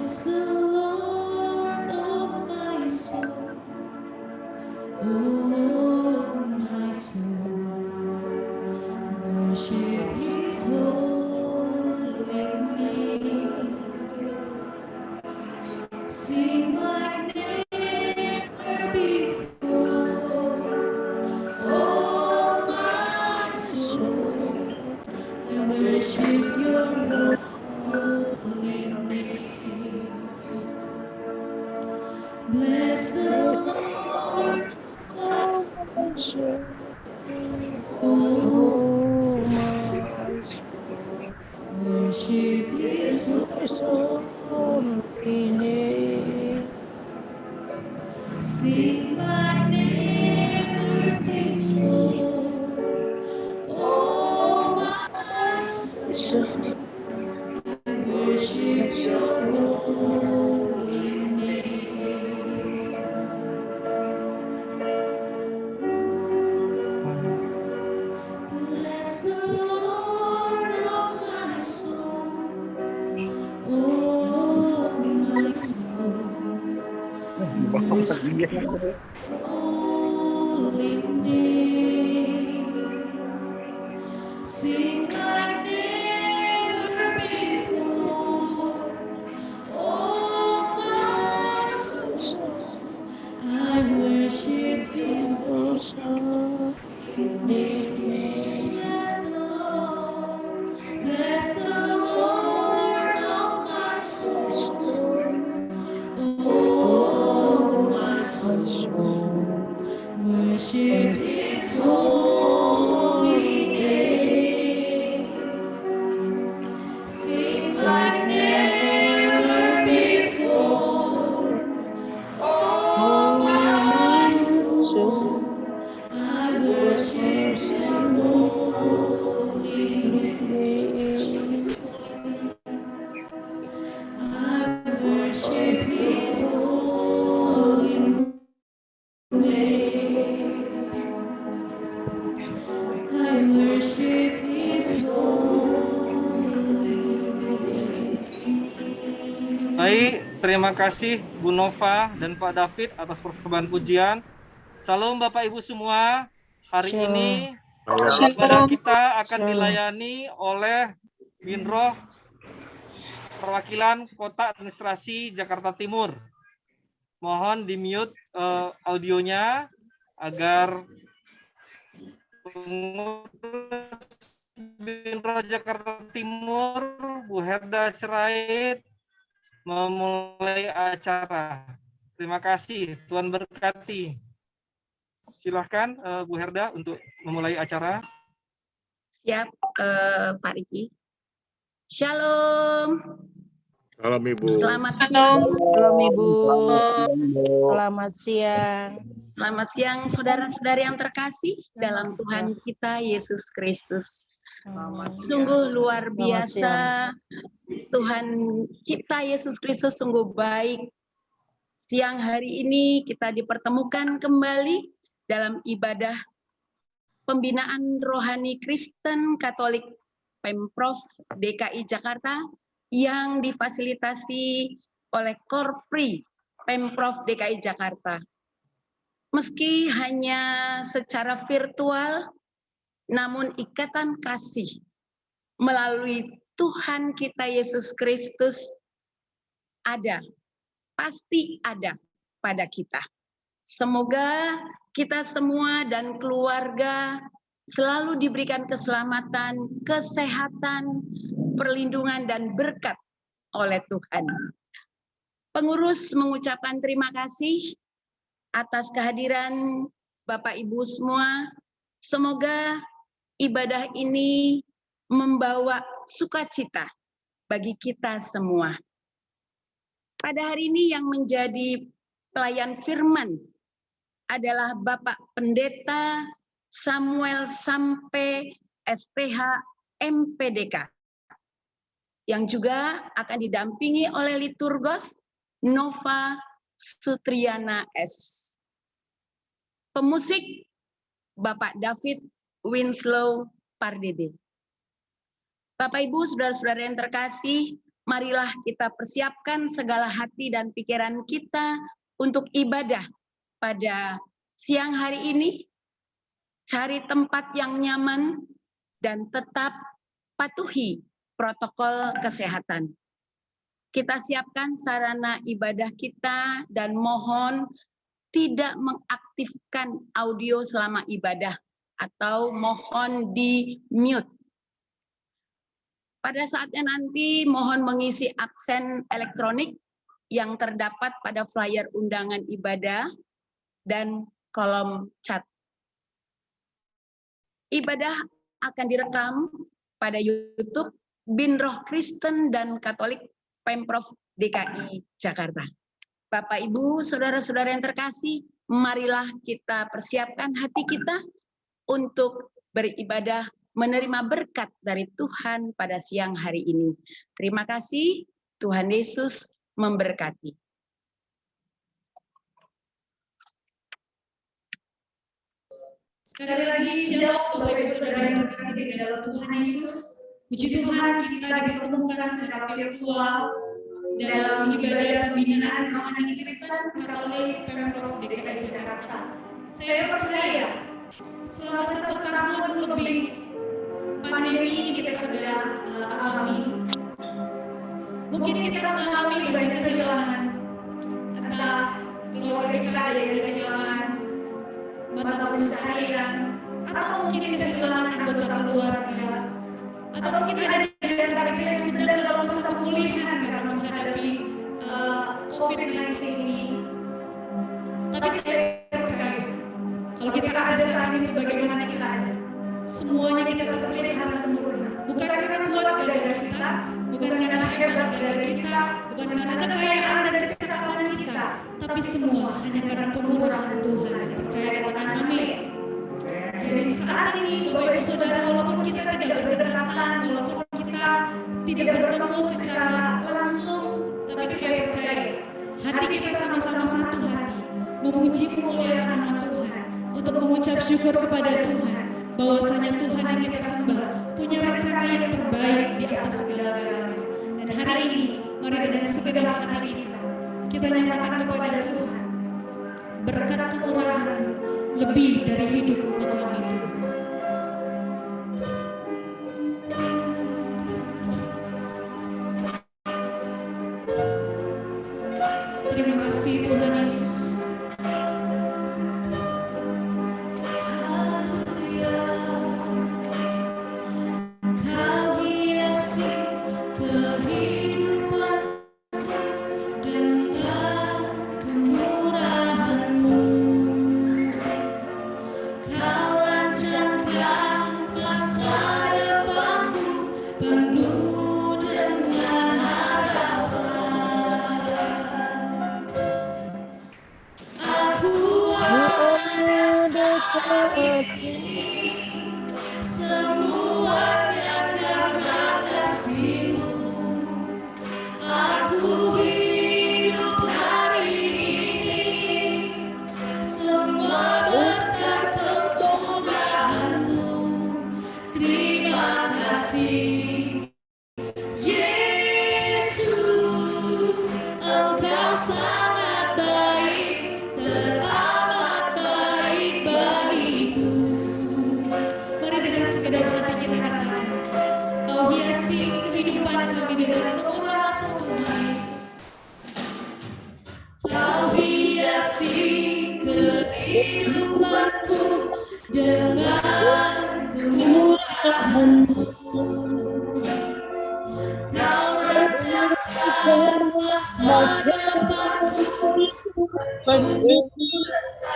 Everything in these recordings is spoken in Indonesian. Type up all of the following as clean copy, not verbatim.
Bless the Lord, oh my soul, oh my soul, worship His holy name. Sing like never before, oh my soul, I worship Your holy name. Bless the Lord, my soul, oh, Oh, my soul, worship His His holy. holy name. Sing like never before. Oh, my soul, I worship Your holy name. Bless the Lord, oh my soul, oh my soul, worship holy name. Sing like never before. Oh my soul, I worship His holy name. Bless the Lord, bless the Lord, oh my soul. Oh my soul, worship His holy name. Sing like never before. Oh my soul, I worship Your holy name. Worship His holy name. I worship His holy name. I worship His holy name. Baik, terima kasih Bu Nova dan Pak David atas persembahan pujian. Salam Bapak Ibu semua. Hari ini ibadah kita akan dilayani oleh Binroh Perwakilan Kota Administrasi Jakarta Timur. Mohon di-mute audionya agar pengurus Binroh Jakarta Timur, Bu Herda Sirait, memulai acara. Terima kasih, Tuhan berkati. Silahkan Bu Herda untuk memulai acara. Siap, Pak Riki. Shalom. Salam Ibu. Selamat siang. Shalom Ibu. Selamat siang. Selamat siang saudara-saudari yang terkasih dalam Tuhan kita Yesus Kristus. Sungguh luar biasa, Tuhan kita Yesus Kristus sungguh baik. Siang hari ini kita dipertemukan kembali dalam ibadah pembinaan rohani Kristen Katolik Pemprov DKI Jakarta yang difasilitasi oleh Korpri Pemprov DKI Jakarta. Meski hanya secara virtual, namun ikatan kasih melalui Tuhan kita Yesus Kristus ada, pasti ada pada kita. Semoga kita semua dan keluarga selalu diberikan keselamatan, kesehatan, perlindungan, dan berkat oleh Tuhan. Pengurus mengucapkan terima kasih atas kehadiran Bapak Ibu semua. Semoga ibadah ini membawa sukacita bagi kita semua. Pada hari ini yang menjadi pelayan firman adalah Bapak Pendeta Samuel Sampe STH MPDK yang juga akan didampingi oleh liturgos Nova Sutriana S. Pemusik Bapak David Winslow Pardede. Bapak Ibu, saudara-saudara yang terkasih, marilah kita persiapkan segala hati dan pikiran kita untuk ibadah pada siang hari ini. Cari tempat yang nyaman dan tetap patuhi protokol kesehatan. Kita siapkan sarana ibadah kita dan mohon tidak mengaktifkan audio selama ibadah atau mohon di mute. Pada saatnya nanti mohon mengisi aksen elektronik yang terdapat pada flyer undangan ibadah dan kolom chat. Ibadah akan direkam pada YouTube Bin Roh Kristen dan Katolik Pemprov DKI Jakarta. Bapak, Ibu, saudara-saudara yang terkasih, marilah kita persiapkan hati kita untuk beribadah menerima berkat dari Tuhan pada siang hari ini. Terima kasih, Tuhan Yesus memberkati. Sekali lagi, shalom Bapak Ibu Saudara yang terkasih di dalam Tuhan Yesus. Puji Tuhan, kita dipertemukan secara virtual dalam ibadah pembinaan rohani Kristen Katolik Pemprov DKI Jakarta. Saya percaya selama 1 tahun lebih pandemi ini kita sudah alami. Mungkin kita mengalami banyak kehilangan, entah keluarga kita ada yang kehilangan mata pencaharian, atau mungkin kehilangan anggota keluarga, atau mungkin ada di antara kita yang sedang dalam masa pemulihan karena menghadapi COVID-19 ini. Tapi saya percaya, kalau kita ada saat ini sebagaimana kita ada, semuanya kita terpelihara sempurna. Bukan karena kuat gagah kita, bukan karena hebat gagah kita, bukan karena kekayaan dan kecakapan kita, tapi semua hanya karena pemurahan Tuhan. Percaya, katakan amin. Jadi saat ini Bapak Ibu Saudara, walaupun kita tidak berdekatan, walaupun kita tidak bertemu secara langsung, tapi saya percaya hati kita sama-sama satu hati, memuji memuliakan nama Tuhan, untuk mengucap syukur kepada Tuhan, bahwasanya Tuhan yang kita sembah punya rencana yang terbaik di atas segala-galanya. Dan hari ini, mari dengan segenap hati kita nyatakan kepada Tuhan, berkat kemurahan-Mu lebih dari hidup untuk kami Tuhan. Terima kasih Tuhan Yesus. Semuanya karena kasih-Mu, aku hidup hari ini, semua berkat kemurahan-Mu. Terima kasih Yesus, Engkau sangat baik dan amat baik bagiku. Mari dengan segenap hati kita katakan, Kau hiasi kehidupan kami dengan kemurahan-Mu Tuhan Yesus. Kau hiasi kehidupanku dengan kemurahan-Mu. Kau rencanakan masa depanku penuh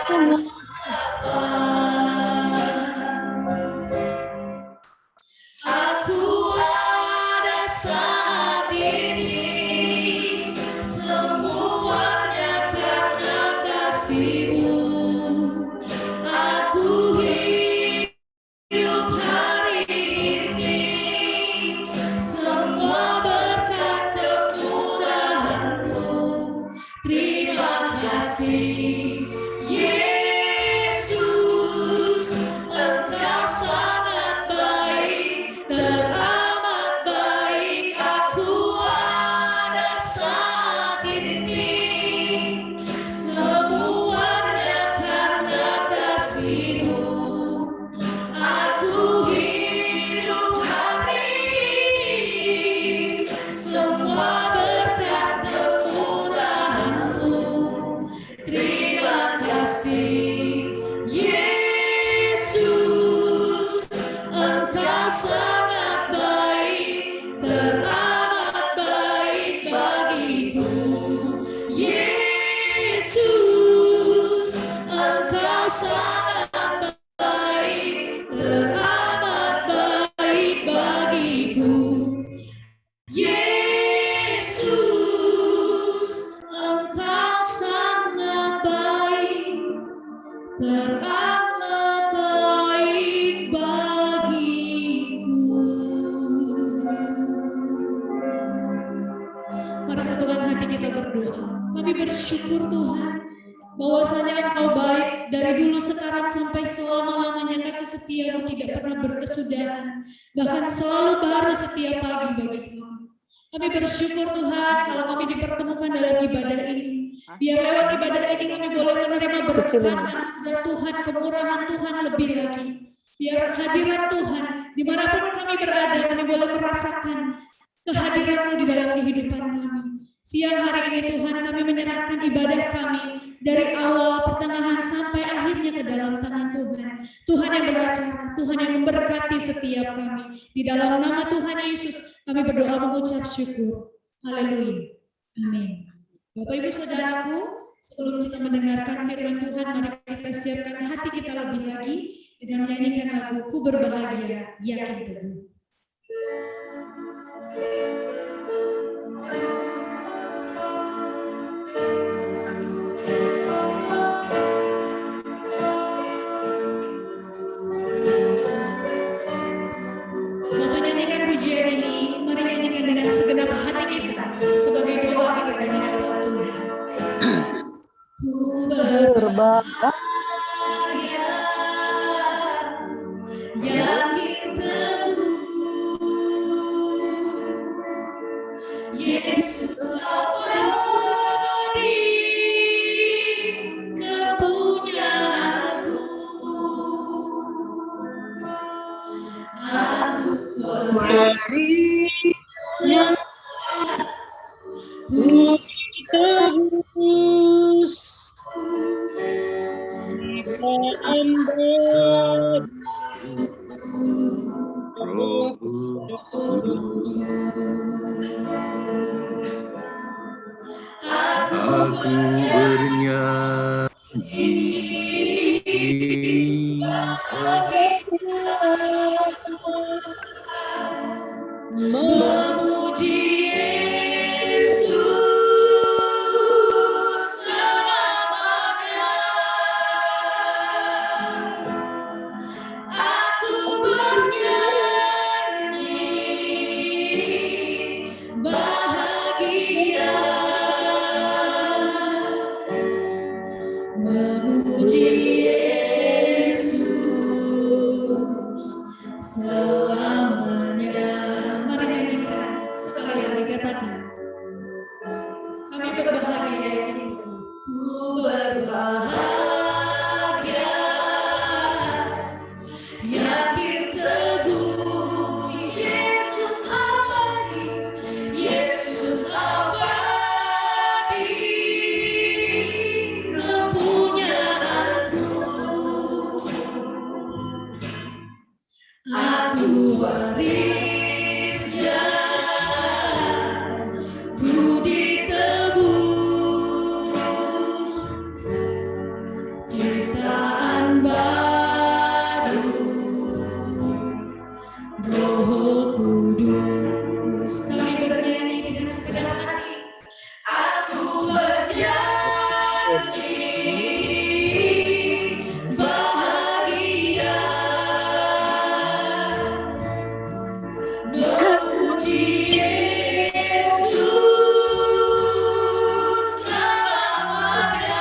dengan aku ada saat ini, semuanya karena kasih-Mu. Aku hidup hari ini, semua berkat kemurahan-Mu. Terima kasih Yesus, kasih. Yesus, Engkau sangat baik, teramat baik bagiku. Yesus, Engkau sangat baik, teramat baik bagiku. Yesus, Engkau sangat baik, teramat baik bagiku. Mari satukan hati kita berdoa. Kami bersyukur Tuhan, bahwasanya Engkau baik dari dulu sekarang sampai selama-lamanya. Kasih setiamu tidak pernah berkesudahan, bahkan selalu baru setiap pagi bagi kami. Kami bersyukur Tuhan kalau kami dipertemukan dalam ibadah ini. Biar lewat ibadah ini kami boleh menerima berkat anugerah Tuhan, kemurahan Tuhan lebih lagi. Biar hadirat Tuhan dimanapun kami berada, kami boleh merasakan kehadiran-Mu di dalam kehidupan kami. Siang hari ini Tuhan, kami menyerahkan ibadah kami dari awal, pertengahan, sampai akhirnya ke dalam tangan Tuhan. Tuhan yang beracara, Tuhan yang memberkati setiap kami. Di dalam nama Tuhan Yesus, kami berdoa mengucap syukur. Haleluya. Amin. Bapak Ibu Saudaraku, sebelum kita mendengarkan firman Tuhan, mari kita siapkan hati kita lebih lagi dengan menyanyikan lagu Ku Berbahagia, Yakin Teguh. Untuk nyanyikan pujian ini, mari nyanyikan dengan segenap hati kita sebagai doa kita di hadapan Tuhan. Ku berbahagia, yakin teguh, Yesus abadi kepunyaanku. Aku Warisnya ku tebus Roh aku bernyanyi memuji Yesus selamanya. Aku bernyanyi bahagia, memuji Yesus selamanya. Mari nyanyikan sekali lagi, katakan. Kami berbahagia yakin teguh. Ku berbahagia, yakin teguh, Yesus abadi, Yesus abadi kepunyaanku. Aku warisnya, ku ditebus ciptaan baru, Roh Kudus. Kami bernyanyi dengan segenap hati. Aku bernyanyi bahagia, memuji Yesus selamanya.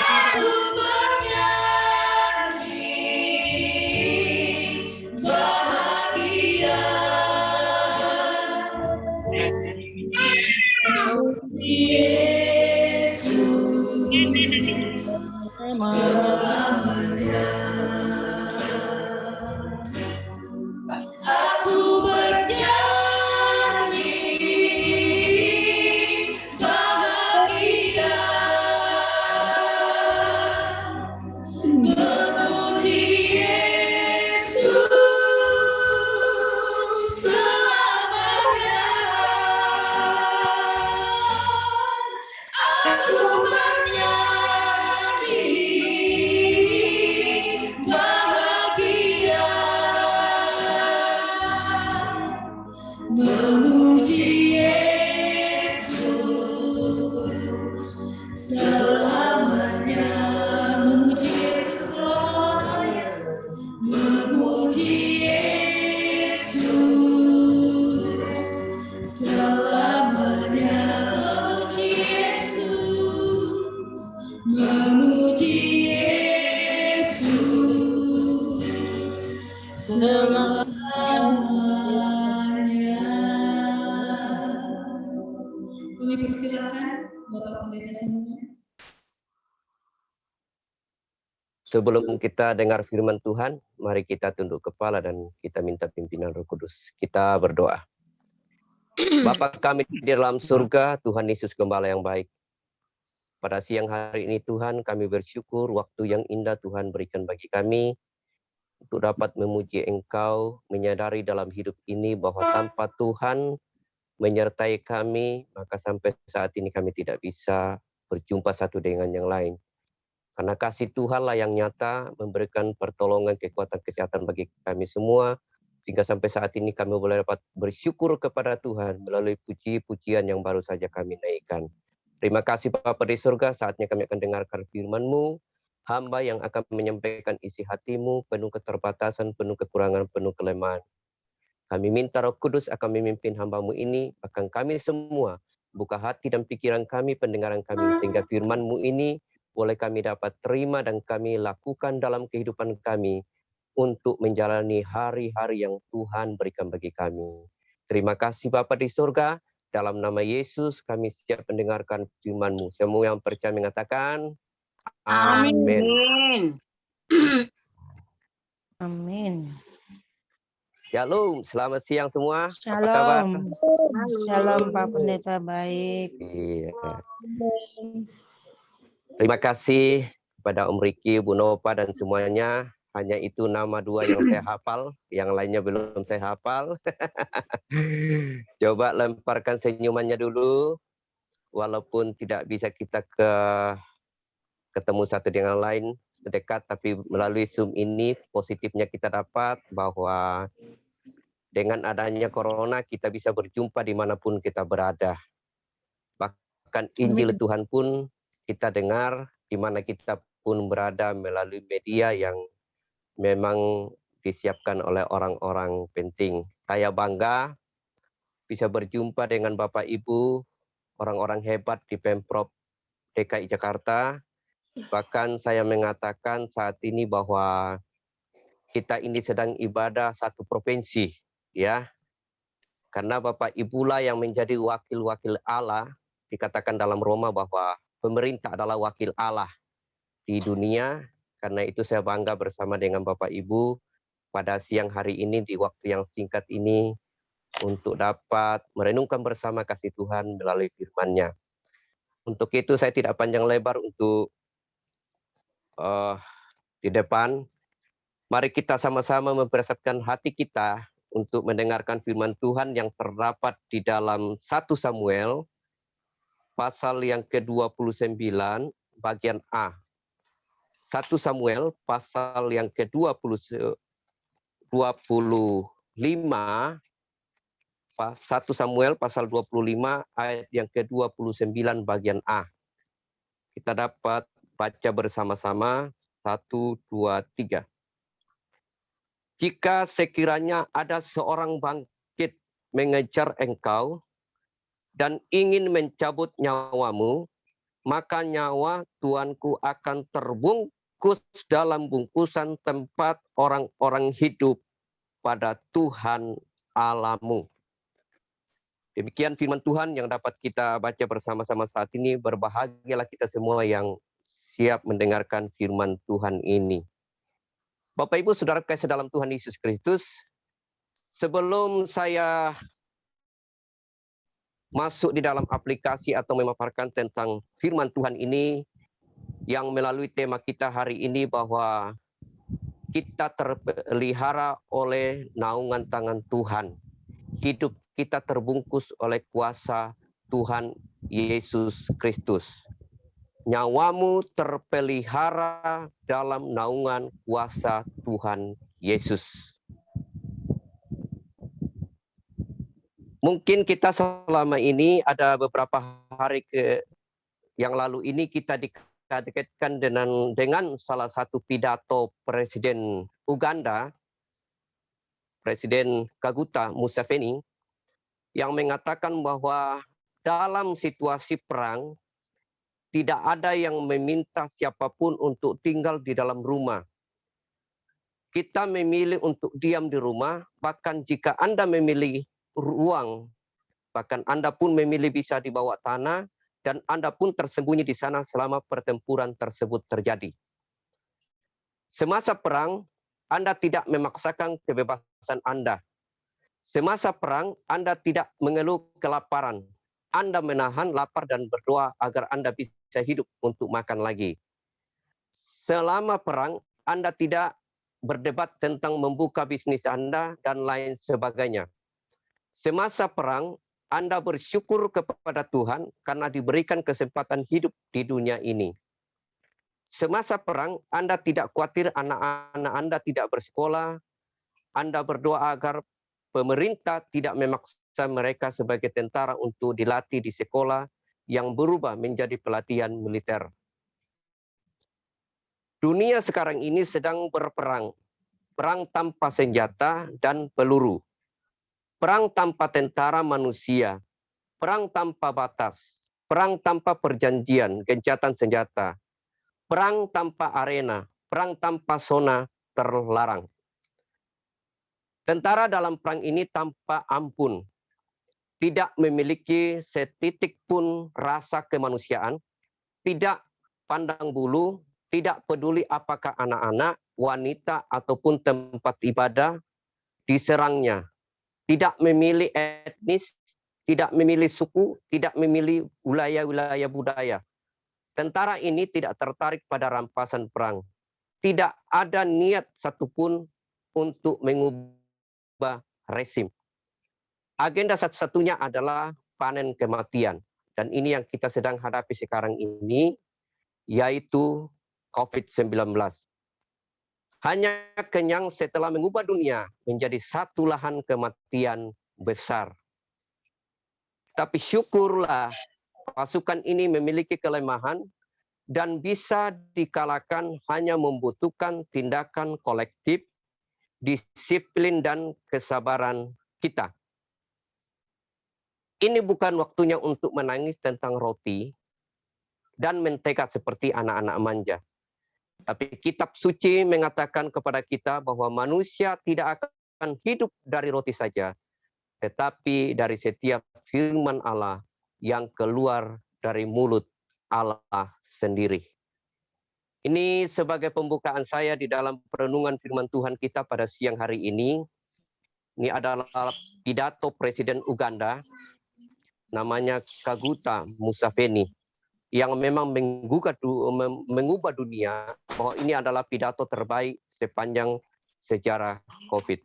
Aku bernyanyi bahagia, Yesus selamanya. Aku bernyanyi bahagia, memuji Yesus selamanya, memuji Yesus selama-lamanya, memuji Yesus selamanya, memuji Yesus, memuji Yesus selamanya. Kami persilakan Bapak Pendeta semua. Sebelum kita dengar firman Tuhan, mari kita tunduk kepala dan kita minta pimpinan Roh Kudus. Kita berdoa. Bapa kami di dalam surga, Tuhan Yesus Gembala yang baik. Pada siang hari ini Tuhan, kami bersyukur waktu yang indah Tuhan berikan bagi kami untuk dapat memuji Engkau, menyadari dalam hidup ini bahwa tanpa Tuhan menyertai kami, maka sampai saat ini kami tidak bisa berjumpa satu dengan yang lain. Karena kasih Tuhanlah yang nyata memberikan pertolongan, kekuatan, kesehatan bagi kami semua, sehingga sampai saat ini kami boleh dapat bersyukur kepada Tuhan melalui puji-pujian yang baru saja kami naikkan. Terima kasih Bapa di surga, saatnya kami akan dengarkan firman-Mu, hamba yang akan menyampaikan isi hati-Mu, penuh keterbatasan, penuh kekurangan, penuh kelemahan. Kami minta Roh Kudus akan memimpin hamba-Mu ini, bahkan kami semua, buka hati dan pikiran kami, pendengaran kami, sehingga firman-Mu ini boleh kami dapat terima dan kami lakukan dalam kehidupan kami untuk menjalani hari-hari yang Tuhan berikan bagi kami. Terima kasih Bapa di surga, dalam nama Yesus kami siap mendengarkan firman-Mu. Semua yang percaya mengatakan, Amin. Amin. Shalom, selamat siang semua. Shalom. Apa kabar? Shalom Pak Pendeta baik. Iya. Terima kasih kepada Om Riki, Bu Nova dan semuanya. Hanya itu nama dua yang saya hafal, yang lainnya belum saya hafal. Coba lemparkan senyumannya dulu. Walaupun tidak bisa kita ketemu satu dengan lain dekat, tapi melalui Zoom ini positifnya kita dapat bahwa dengan adanya corona kita bisa berjumpa dimanapun kita berada. Bahkan Injil Tuhan pun kita dengar di mana kita pun berada melalui media yang memang disiapkan oleh orang-orang penting. Saya bangga bisa berjumpa dengan Bapak Ibu, orang-orang hebat di Pemprov DKI Jakarta. Bahkan saya mengatakan saat ini bahwa kita ini sedang ibadah satu provinsi, ya. Karena Bapak Ibulah yang menjadi wakil-wakil Allah, dikatakan dalam Roma bahwa pemerintah adalah wakil Allah di dunia. Karena itu saya bangga bersama dengan Bapak Ibu pada siang hari ini di waktu yang singkat ini untuk dapat merenungkan bersama kasih Tuhan melalui firman-Nya. Untuk itu saya tidak panjang lebar untuk di depan. Mari kita sama-sama mempersiapkan hati kita untuk mendengarkan firman Tuhan yang terdapat di dalam 1 Samuel pasal yang ke-29 bagian A. 1 Samuel pasal yang ke-25, 1 Samuel pasal 25 ayat yang ke-29 bagian A. Kita dapat baca bersama-sama 1, 2, 3. Jika sekiranya ada seorang bangkit mengejar engkau dan ingin mencabut nyawamu, maka nyawa tuanku akan terbungkus dalam bungkusan tempat orang-orang hidup pada Tuhan Allahmu. Demikian firman Tuhan yang dapat kita baca bersama-sama saat ini. Berbahagialah kita semua yang siap mendengarkan firman Tuhan ini. Bapak Ibu Saudara kasih dalam Tuhan Yesus Kristus, sebelum saya masuk di dalam aplikasi atau memaparkan tentang firman Tuhan ini yang melalui tema kita hari ini bahwa kita terpelihara oleh naungan tangan Tuhan. Hidup kita terbungkus oleh kuasa Tuhan Yesus Kristus. Nyawamu terpelihara dalam naungan kuasa Tuhan Yesus. Mungkin kita selama ini ada beberapa hari yang lalu ini kita dikaitkan dengan salah satu pidato Presiden Uganda, Presiden Kaguta Museveni, yang mengatakan bahwa dalam situasi perang tidak ada yang meminta siapapun untuk tinggal di dalam rumah. Kita memilih untuk diam di rumah, bahkan jika Anda memilih ruang, bahkan Anda pun memilih bisa di bawah tanah, dan Anda pun tersembunyi di sana selama pertempuran tersebut terjadi. Semasa perang, Anda tidak memaksakan kebebasan Anda. Semasa perang, Anda tidak mengeluh kelaparan. Anda menahan lapar dan berdoa agar Anda bisa hidup untuk makan lagi. Selama perang, Anda tidak berdebat tentang membuka bisnis Anda dan lain sebagainya. Semasa perang, Anda bersyukur kepada Tuhan karena diberikan kesempatan hidup di dunia ini. Semasa perang, Anda tidak khawatir anak-anak Anda tidak bersekolah. Anda berdoa agar pemerintah tidak memaksa mereka sebagai tentara untuk dilatih di sekolah yang berubah menjadi pelatihan militer. Dunia sekarang ini sedang berperang. Perang tanpa senjata dan peluru. Perang tanpa tentara manusia, perang tanpa batas, perang tanpa perjanjian, gencatan senjata, perang tanpa arena, perang tanpa zona terlarang. Tentara dalam perang ini tanpa ampun, tidak memiliki setitik pun rasa kemanusiaan, tidak pandang bulu, tidak peduli apakah anak-anak, wanita, ataupun tempat ibadah diserangnya. Tidak memilih etnis, tidak memilih suku, tidak memilih wilayah-wilayah budaya. Tentara ini tidak tertarik pada rampasan perang. Tidak ada niat satupun untuk mengubah rezim. Agenda satu-satunya adalah panen kematian. Dan ini yang kita sedang hadapi sekarang ini, yaitu COVID-19. Hanya kenyang setelah mengubah dunia menjadi satu lahan kematian besar. Tapi syukurlah pasukan ini memiliki kelemahan dan bisa dikalahkan hanya membutuhkan tindakan kolektif, disiplin dan kesabaran kita. Ini bukan waktunya untuk menangis tentang roti dan mentega seperti anak-anak manja. Tapi kitab suci mengatakan kepada kita bahwa manusia tidak akan hidup dari roti saja, tetapi dari setiap firman Allah yang keluar dari mulut Allah sendiri. Ini sebagai pembukaan saya di dalam perenungan firman Tuhan kita pada siang hari ini. Ini adalah pidato Presiden Uganda, namanya Kaguta Museveni, yang memang mengubah dunia, bahwa ini adalah pidato terbaik sepanjang sejarah COVID.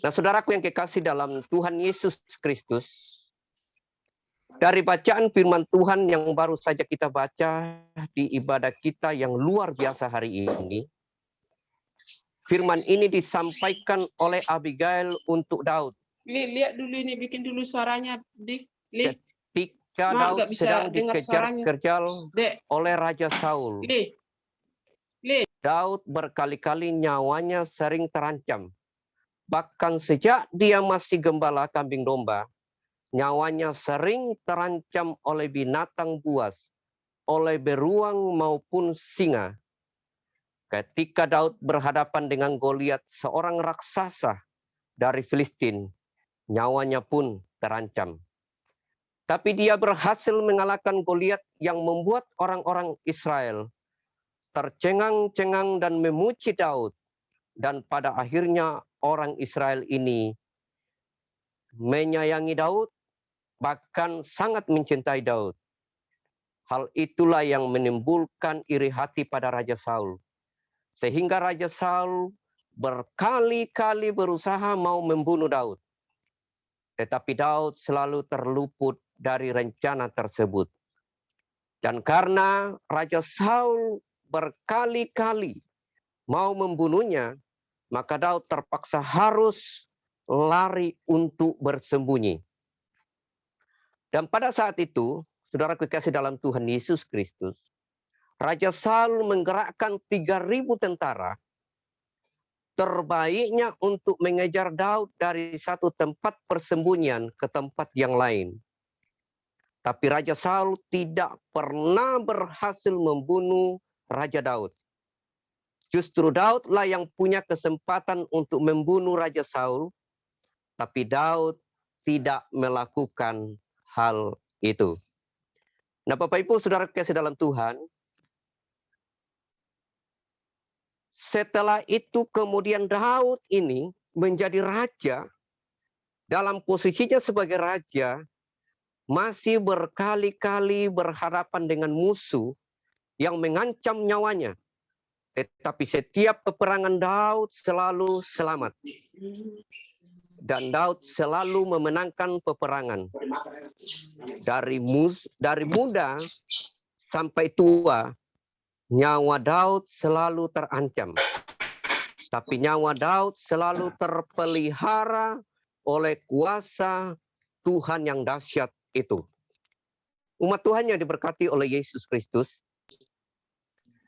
Nah, saudaraku yang kekasih dalam Tuhan Yesus Kristus, dari bacaan firman Tuhan yang baru saja kita baca di ibadah kita yang luar biasa hari ini, firman ini disampaikan oleh Abigail untuk Daud. Lihat dulu ini, bikin dulu suaranya, Dik. Ketika Daud sedang dikejar-kejar oleh Raja Saul, Daud berkali-kali nyawanya sering terancam. Bahkan sejak dia masih gembala kambing domba, nyawanya sering terancam oleh binatang buas, oleh beruang maupun singa. Ketika Daud berhadapan dengan Goliat, seorang raksasa dari Filistin, nyawanya pun terancam. Tapi dia berhasil mengalahkan Goliat yang membuat orang-orang Israel tercengang-cengang dan memuji Daud. Dan pada akhirnya orang Israel ini menyayangi Daud, bahkan sangat mencintai Daud. Hal itulah yang menimbulkan iri hati pada Raja Saul. Sehingga Raja Saul berkali-kali berusaha mau membunuh Daud. Tetapi Daud selalu terluput dari rencana tersebut. Dan karena Raja Saul berkali-kali mau membunuhnya, maka Daud terpaksa harus lari untuk bersembunyi. Dan pada saat itu, saudara kekasih dalam Tuhan Yesus Kristus, Raja Saul menggerakkan 3.000 tentara terbaiknya untuk mengejar Daud dari satu tempat persembunyian ke tempat yang lain. Tapi Raja Saul tidak pernah berhasil membunuh Raja Daud. Justru Daudlah yang punya kesempatan untuk membunuh Raja Saul, tapi Daud tidak melakukan hal itu. Nah, Bapak Ibu Saudara kasih dalam Tuhan, setelah itu kemudian Daud ini menjadi raja, dalam posisinya sebagai raja, masih berkali-kali berhadapan dengan musuh yang mengancam nyawanya. Tetapi setiap peperangan Daud selalu selamat. Dan Daud selalu memenangkan peperangan. Dari muda sampai tua, nyawa Daud selalu terancam. Tapi nyawa Daud selalu terpelihara oleh kuasa Tuhan yang dahsyat itu. Umat Tuhan yang diberkati oleh Yesus Kristus,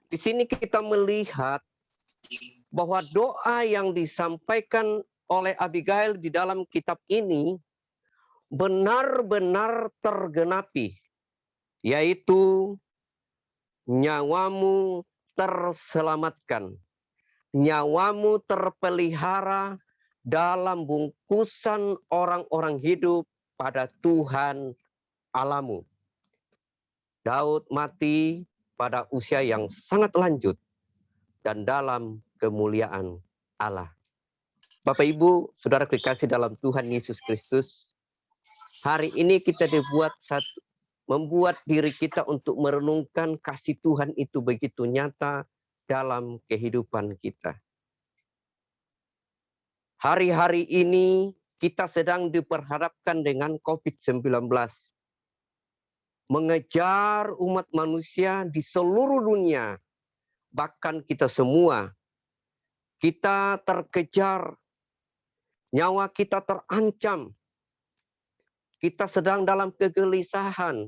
di sini kita melihat bahwa doa yang disampaikan oleh Abigail di dalam kitab ini benar-benar tergenapi, yaitu nyawamu terselamatkan, nyawamu terpelihara dalam bungkusan orang-orang hidup pada Tuhan Allahmu. Daud mati pada usia yang sangat lanjut dan dalam kemuliaan Allah. Bapak Ibu, Saudara kekasih dalam Tuhan Yesus Kristus, hari ini kita membuat diri kita untuk merenungkan kasih Tuhan itu begitu nyata dalam kehidupan kita. Hari-hari ini kita sedang diperhadapkan dengan COVID-19. Mengejar umat manusia di seluruh dunia, bahkan kita semua, kita terkejar, nyawa kita terancam, kita sedang dalam kegelisahan,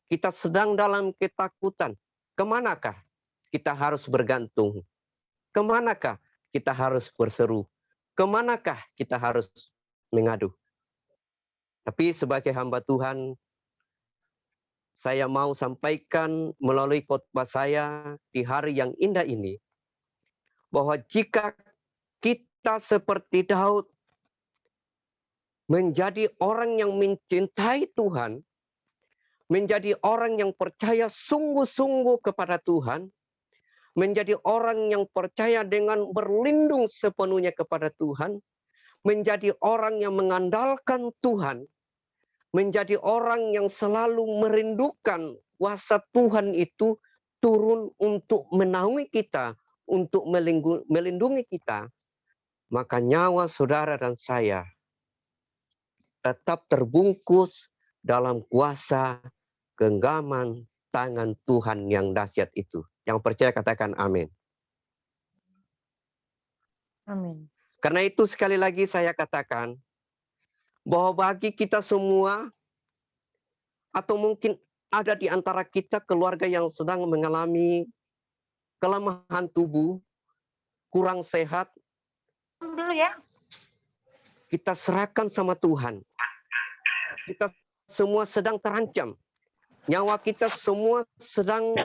kita sedang dalam ketakutan. Kemanakah kita harus bergantung? Kemanakah kita harus berseru? Kemanakah kita harus mengadu? Tapi sebagai hamba Tuhan, saya mau sampaikan melalui khotbah saya di hari yang indah ini, bahwa jika kita seperti Daud menjadi orang yang mencintai Tuhan, menjadi orang yang percaya sungguh-sungguh kepada Tuhan, menjadi orang yang percaya dengan berlindung sepenuhnya kepada Tuhan, menjadi orang yang mengandalkan Tuhan, menjadi orang yang selalu merindukan kuasa Tuhan itu turun untuk menaungi kita, untuk melindungi kita, maka nyawa saudara dan saya tetap terbungkus dalam kuasa genggaman tangan Tuhan yang dahsyat itu. Yang percaya katakan amin. Amin. Karena itu sekali lagi saya katakan, bahwa bagi kita semua, atau mungkin ada di antara kita keluarga yang sedang mengalami kelemahan tubuh, kurang sehat, kita serahkan sama Tuhan. Kita semua sedang terancam. Nyawa kita semua sedang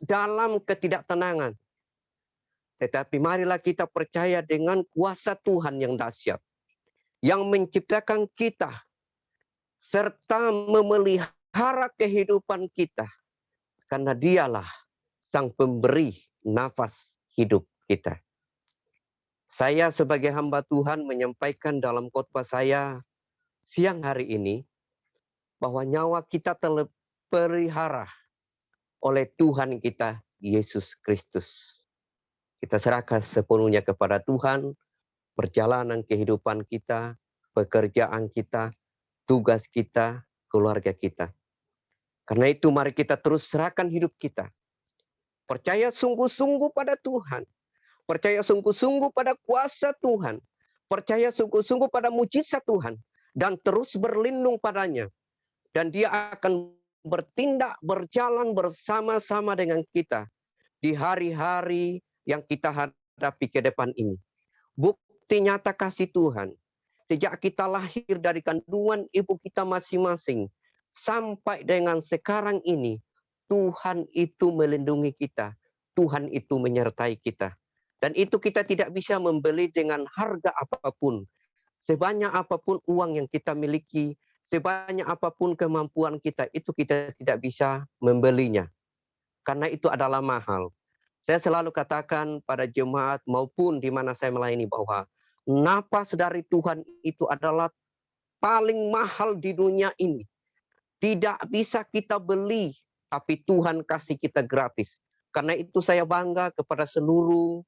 dalam ketidaktenangan. Tetapi marilah kita percaya dengan kuasa Tuhan yang dahsyat, yang menciptakan kita, serta memelihara kehidupan kita. Karena dialah sang pemberi nafas hidup kita. Saya sebagai hamba Tuhan menyampaikan dalam khotbah saya siang hari ini, bahwa nyawa kita terpelihara oleh Tuhan kita, Yesus Kristus. Kita serahkan sepenuhnya kepada Tuhan, perjalanan kehidupan kita, pekerjaan kita, tugas kita, keluarga kita. Karena itu mari kita terus serahkan hidup kita. Percaya sungguh-sungguh pada Tuhan. Percaya sungguh-sungguh pada kuasa Tuhan. Percaya sungguh-sungguh pada mujizat Tuhan. Dan terus berlindung padanya. Dan dia akan bertindak, berjalan bersama-sama dengan kita di hari-hari yang kita hadapi ke depan ini. Bukti nyata kasih Tuhan. Sejak kita lahir dari kandungan ibu kita masing-masing, sampai dengan sekarang ini, Tuhan itu melindungi kita. Tuhan itu menyertai kita. Dan itu kita tidak bisa membeli dengan harga apapun. Sebanyak apapun uang yang kita miliki, sebanyak apapun kemampuan kita, itu kita tidak bisa membelinya. Karena itu adalah mahal. Saya selalu katakan pada jemaat maupun di mana saya melayani bahwa napas dari Tuhan itu adalah paling mahal di dunia ini. Tidak bisa kita beli, tapi Tuhan kasih kita gratis. Karena itu saya bangga kepada seluruh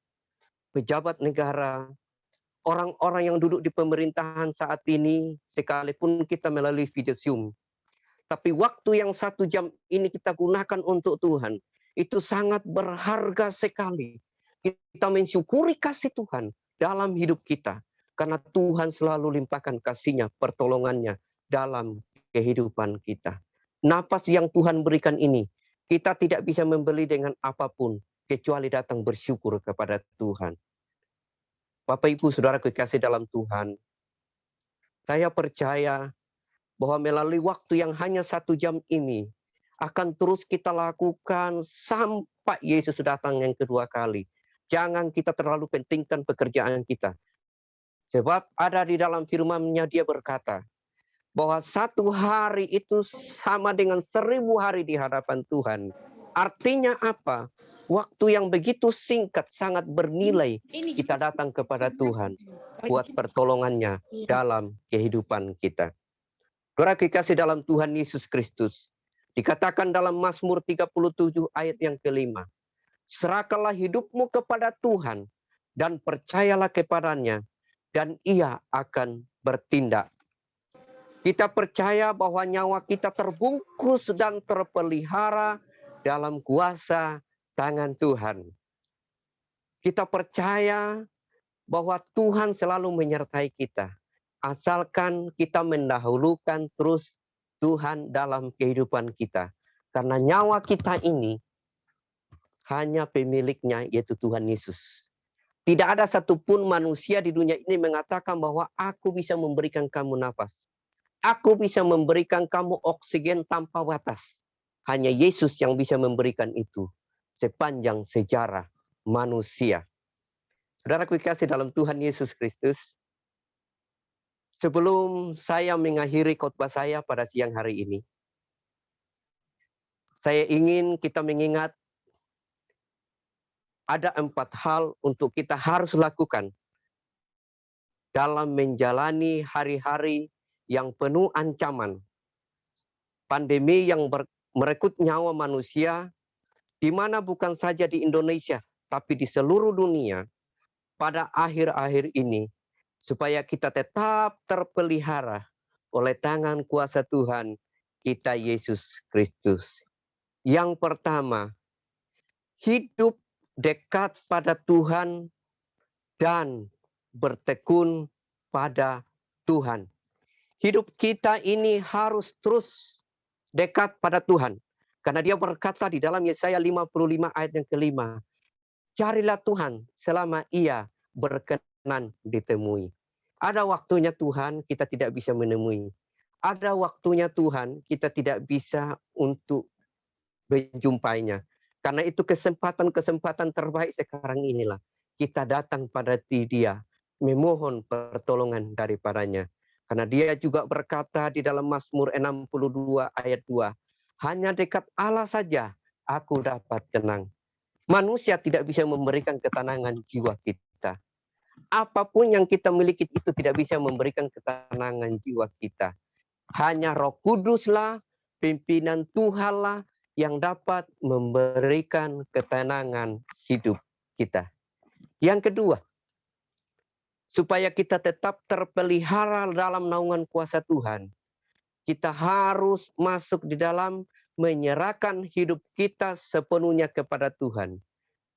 pejabat negara, orang-orang yang duduk di pemerintahan saat ini, sekalipun kita melalui video Zoom. Tapi waktu yang 1 jam ini kita gunakan untuk Tuhan, itu sangat berharga sekali. Kita mensyukuri kasih Tuhan dalam hidup kita. Karena Tuhan selalu limpahkan kasih-Nya, pertolongannya dalam kehidupan kita. Napas yang Tuhan berikan ini, kita tidak bisa membeli dengan apapun, kecuali datang bersyukur kepada Tuhan. Bapak, Ibu, Saudara kekasih dalam Tuhan, saya percaya bahwa melalui waktu yang hanya 1 jam ini, akan terus kita lakukan sampai Yesus datang yang kedua kali. Jangan kita terlalu pentingkan pekerjaan kita. Sebab ada di dalam firman-Nya dia berkata, bahwa 1 hari itu sama dengan 1000 hari di hadapan Tuhan. Artinya apa? Waktu yang begitu singkat sangat bernilai kita datang kepada Tuhan buat pertolongannya dalam kehidupan kita. Saudara kekasih dalam Tuhan Yesus Kristus, dikatakan dalam Mazmur 37 ayat yang kelima, serahkanlah hidupmu kepada Tuhan dan percayalah kepadanya, dan Ia akan bertindak. Kita percaya bahwa nyawa kita terbungkus dan terpelihara dalam kuasa tangan Tuhan. Kita percaya bahwa Tuhan selalu menyertai kita. Asalkan kita mendahulukan terus Tuhan dalam kehidupan kita. Karena nyawa kita ini hanya pemiliknya, yaitu Tuhan Yesus. Tidak ada satupun manusia di dunia ini mengatakan bahwa aku bisa memberikan kamu nafas. Aku bisa memberikan kamu oksigen tanpa batas. Hanya Yesus yang bisa memberikan itu sepanjang sejarah manusia. Saudara kekasih dalam Tuhan Yesus Kristus, sebelum saya mengakhiri khotbah saya pada siang hari ini, saya ingin kita mengingat ada 4 hal untuk kita harus lakukan dalam menjalani hari-hari yang penuh ancaman. Pandemi yang merekrut nyawa manusia, di mana bukan saja di Indonesia, tapi di seluruh dunia pada akhir-akhir ini, supaya kita tetap terpelihara oleh tangan kuasa Tuhan kita Yesus Kristus. Yang pertama, hidup dekat pada Tuhan dan bertekun pada Tuhan. Hidup kita ini harus terus dekat pada Tuhan. Karena dia berkata di dalam Yesaya 55 ayat yang kelima, carilah Tuhan selama Ia berkenan ditemui. Ada waktunya Tuhan kita tidak bisa menemui. Ada waktunya Tuhan kita tidak bisa untuk menjumpainya. Karena itu kesempatan-kesempatan terbaik sekarang inilah. Kita datang pada Dia, memohon pertolongan daripadanya. Karena dia juga berkata di dalam Mazmur 62 ayat 2, hanya dekat Allah saja aku dapat tenang. Manusia tidak bisa memberikan ketenangan jiwa kita. Apapun yang kita miliki itu tidak bisa memberikan ketenangan jiwa kita. Hanya Roh Kuduslah, pimpinan Tuhanlah yang dapat memberikan ketenangan hidup kita. Yang kedua, supaya kita tetap terpelihara dalam naungan kuasa Tuhan, kita harus masuk di dalam menyerahkan hidup kita sepenuhnya kepada Tuhan.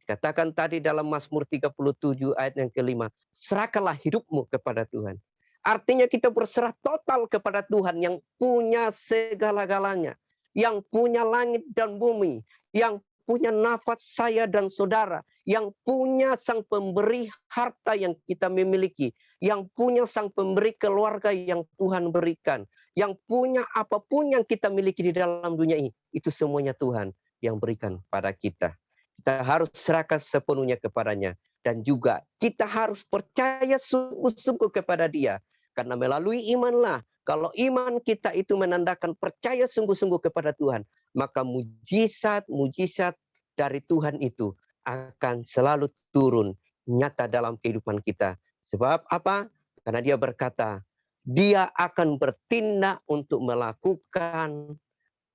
Katakan tadi dalam Mazmur 37 ayat yang kelima, serahkanlah hidupmu kepada Tuhan. Artinya kita berserah total kepada Tuhan yang punya segala-galanya, yang punya langit dan bumi, yang punya nafas saya dan saudara, yang punya sang pemberi harta yang kita memiliki, yang punya sang pemberi keluarga yang Tuhan berikan, yang punya apapun yang kita miliki di dalam dunia ini, itu semuanya Tuhan yang berikan pada kita. Kita harus serahkan sepenuhnya kepadanya. Dan juga kita harus percaya sungguh-sungguh kepada Dia. Karena melalui imanlah, kalau iman kita itu menandakan percaya sungguh-sungguh kepada Tuhan, maka mujizat-mujizat dari Tuhan itu akan selalu turun nyata dalam kehidupan kita. Sebab apa? Karena Dia berkata, Dia akan bertindak untuk melakukan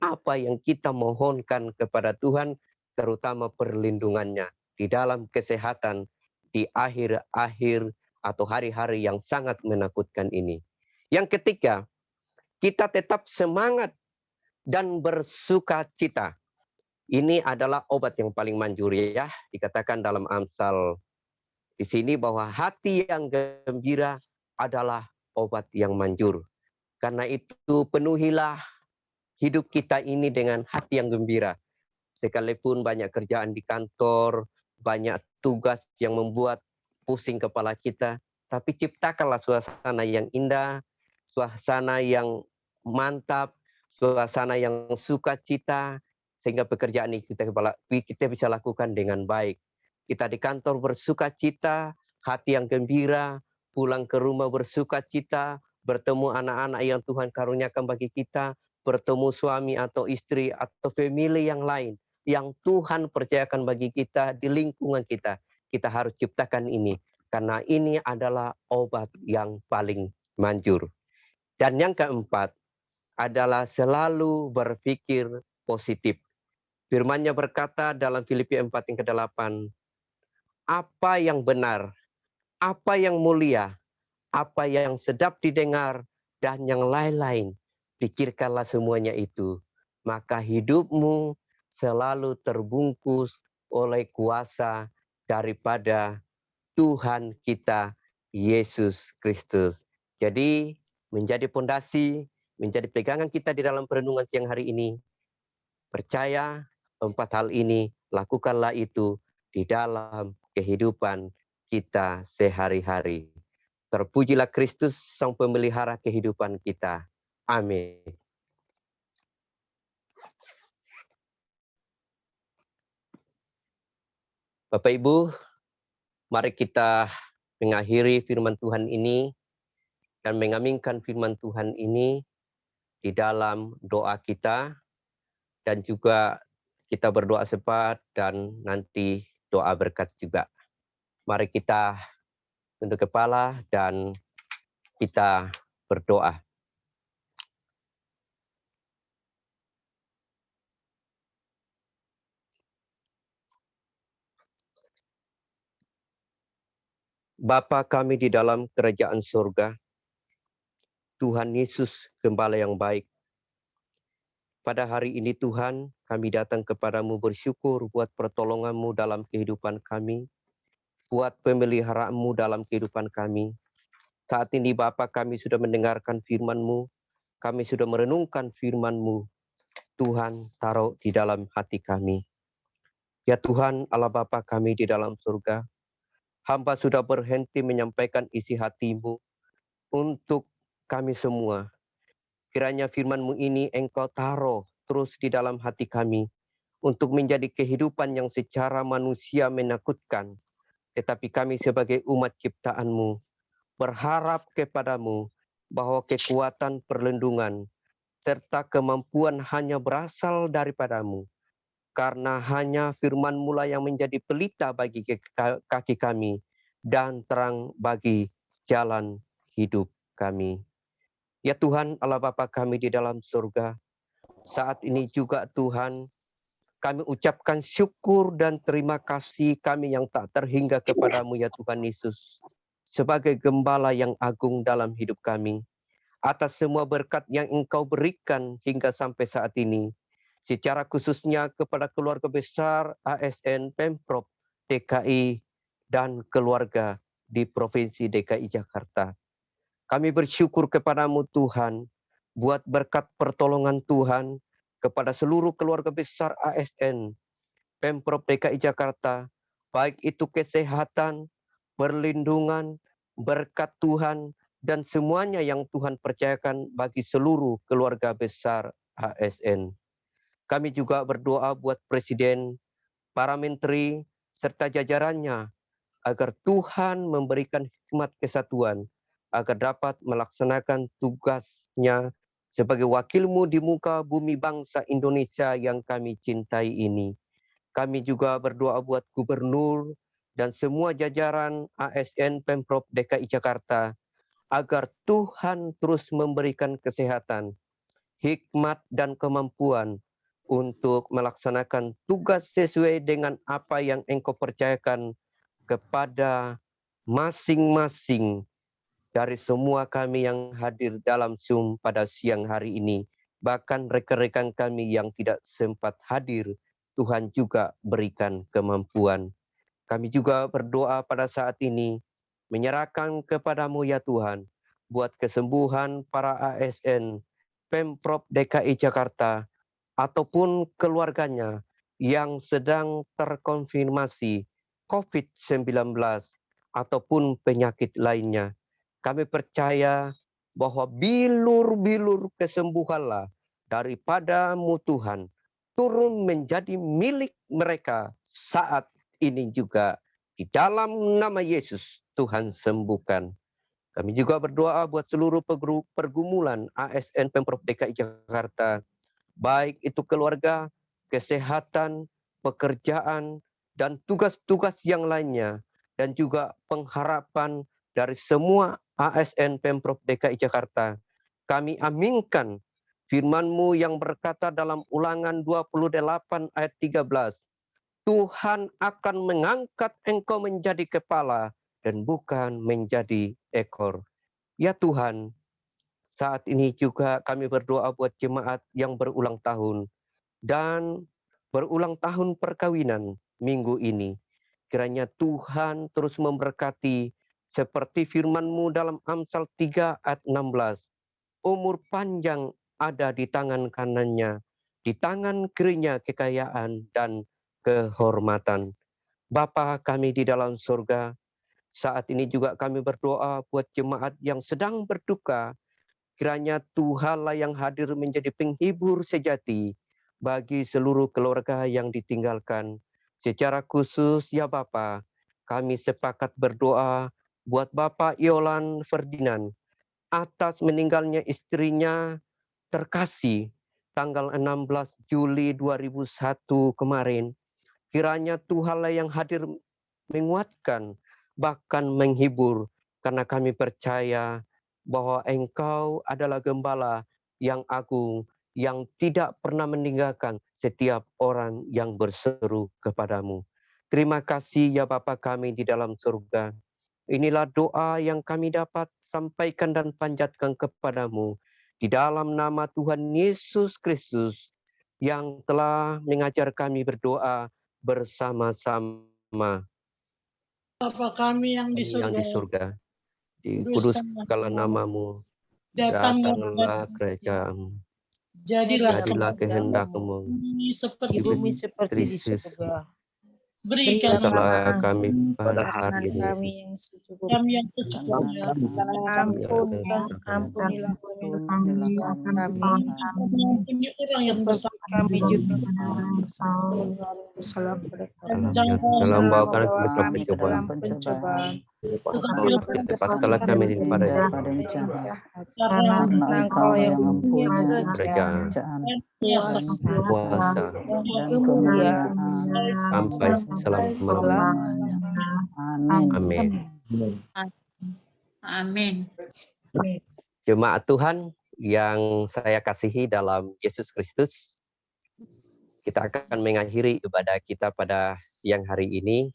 apa yang kita mohonkan kepada Tuhan, terutama perlindungannya di dalam kesehatan di akhir-akhir atau hari-hari yang sangat menakutkan ini. Yang ketiga, kita tetap semangat dan bersuka cita. Ini adalah obat yang paling manjur ya. Dikatakan dalam Amsal di sini bahwa hati yang gembira adalah obat yang manjur. Karena itu penuhilah hidup kita ini dengan hati yang gembira. Sekalipun banyak kerjaan di kantor, banyak tugas yang membuat pusing kepala kita, tapi ciptakanlah suasana yang indah, suasana yang mantap, suasana yang sukacita, sehingga pekerjaan ini kita bisa lakukan dengan baik. Kita di kantor bersukacita, hati yang gembira, pulang ke rumah bersukacita, bertemu anak-anak yang Tuhan karuniakan bagi kita, bertemu suami atau istri atau family yang lain yang Tuhan percayakan bagi kita di lingkungan kita. Kita harus ciptakan ini, karena ini adalah obat yang paling manjur. Dan yang keempat adalah selalu berpikir positif. Firman-Nya berkata dalam Filipi 4 yang ke-8, apa yang benar, apa yang mulia, apa yang sedap didengar, dan yang lain-lain, pikirkanlah semuanya itu. Maka hidupmu selalu terbungkus oleh kuasa daripada Tuhan kita, Yesus Kristus. Jadi menjadi pondasi, menjadi pegangan kita di dalam perenungan siang hari ini. Percaya 4 hal ini, lakukanlah itu di dalam kehidupan kita sehari-hari. Terpujilah Kristus, Sang Pemelihara kehidupan kita. Amin. Bapak Ibu, mari kita mengakhiri firman Tuhan ini dan mengaminkan firman Tuhan ini di dalam doa kita, dan juga kita berdoa cepat dan nanti doa berkat juga. Mari kita tunduk kepala dan kita berdoa. Bapa kami di dalam kerajaan surga, Tuhan Yesus Gembala yang baik. Pada hari ini Tuhan, kami datang kepadamu bersyukur buat pertolongan-Mu dalam kehidupan kami, buat pemeliharaanmu dalam kehidupan kami. Saat ini Bapa, kami sudah mendengarkan firman-Mu, kami sudah merenungkan firman-Mu. Tuhan, taruh di dalam hati kami. Ya Tuhan, Allah Bapa kami di dalam surga, hamba sudah berhenti menyampaikan isi hati-Mu untuk kami semua. Kiranya firman-Mu ini Engkau taruh terus di dalam hati kami untuk menjadi kehidupan yang secara manusia menakutkan. Tetapi kami sebagai umat ciptaan-Mu berharap kepadamu bahwa kekuatan perlindungan serta kemampuan hanya berasal daripadamu. Karena hanya firman-Mu lah yang menjadi pelita bagi kaki kami dan terang bagi jalan hidup kami. Ya Tuhan, Allah Bapa kami di dalam surga, saat ini juga Tuhan, kami ucapkan syukur dan terima kasih kami yang tak terhingga kepadamu ya Tuhan Yesus, sebagai gembala yang agung dalam hidup kami, atas semua berkat yang Engkau berikan hingga sampai saat ini, secara khususnya kepada keluarga besar ASN Pemprov DKI dan keluarga di Provinsi DKI Jakarta. Kami bersyukur kepadamu Tuhan, buat berkat pertolongan Tuhan kepada seluruh keluarga besar ASN, Pemprov DKI Jakarta, baik itu kesehatan, perlindungan, berkat Tuhan, dan semuanya yang Tuhan percayakan bagi seluruh keluarga besar ASN. Kami juga berdoa buat Presiden, para menteri, serta jajarannya, agar Tuhan memberikan hikmat kesatuan, agar dapat melaksanakan tugasnya sebagai wakilmu di muka bumi bangsa Indonesia yang kami cintai ini. Kami juga berdoa buat gubernur dan semua jajaran ASN Pemprov DKI Jakarta, agar Tuhan terus memberikan kesehatan, hikmat dan kemampuan untuk melaksanakan tugas sesuai dengan apa yang Engkau percayakan kepada masing-masing dari semua kami yang hadir dalam Zoom pada siang hari ini. Bahkan rekan-rekan kami yang tidak sempat hadir, Tuhan juga berikan kemampuan. Kami juga berdoa pada saat ini, menyerahkan kepadamu ya Tuhan, buat kesembuhan para ASN, Pemprov DKI Jakarta, ataupun keluarganya yang sedang terkonfirmasi COVID-19 ataupun penyakit lainnya. Kami percaya bahwa bilur-bilur kesembuhanlah daripadamu Tuhan turun menjadi milik mereka saat ini juga. Di dalam nama Yesus, Tuhan sembuhkan. Kami juga berdoa buat seluruh pergumulan ASN Pemprov DKI Jakarta, baik itu keluarga, kesehatan, pekerjaan, dan tugas-tugas yang lainnya, dan juga pengharapan dari semua ASN Pemprov DKI Jakarta. Kami aminkan firman-Mu yang berkata dalam Ulangan 28 ayat 13, Tuhan akan mengangkat engkau menjadi kepala dan bukan menjadi ekor. Ya Tuhan, saat ini juga kami berdoa buat jemaat yang berulang tahun dan berulang tahun perkawinan minggu ini. Kiranya Tuhan terus memberkati seperti firman-Mu dalam Amsal 3 ayat 16. Umur panjang ada di tangan kanannya, di tangan kirinya kekayaan dan kehormatan. Bapa kami di dalam surga, saat ini juga kami berdoa buat jemaat yang sedang berduka. Kiranya Tuhanlah yang hadir menjadi penghibur sejati bagi seluruh keluarga yang ditinggalkan. Secara khusus ya Bapa, kami sepakat berdoa buat Bapak Yolan Ferdinand atas meninggalnya istrinya terkasih tanggal 16 Juli 2001 kemarin. Kiranya Tuhanlah yang hadir menguatkan, bahkan menghibur, karena kami percaya bahwa Engkau adalah Gembala yang agung, yang tidak pernah meninggalkan setiap orang yang berseru kepadamu. Terima kasih ya Bapa kami di dalam surga. Inilah doa yang kami dapat sampaikan dan panjatkan kepadamu di dalam nama Tuhan Yesus Kristus yang telah mengajar kami berdoa bersama-sama. Bapa kami yang di surga, dikuduskanlah namamu, datanglah kerajaanmu, jadilah kehendak-Mu seperti Di bumi seperti di surga. berikanlah kami pada hari Makanan ini. kami yang secukupnya. kami yang secukupnya. Ampunilah kami Ampuni orang yang seperti bersalah. kami juga bersalah kepada kami. Dalam bawakan Kami ke dalam pencobaan. lepaskanlah kami daripada Karena Engkau yang mempunyai kerajaan, kuasa, kemuliaan sampai selama-lamanya. Amin. Amin. Jemaat Tuhan yang saya kasihi dalam Yesus Kristus, kita akan mengakhiri ibadah kita pada siang hari ini.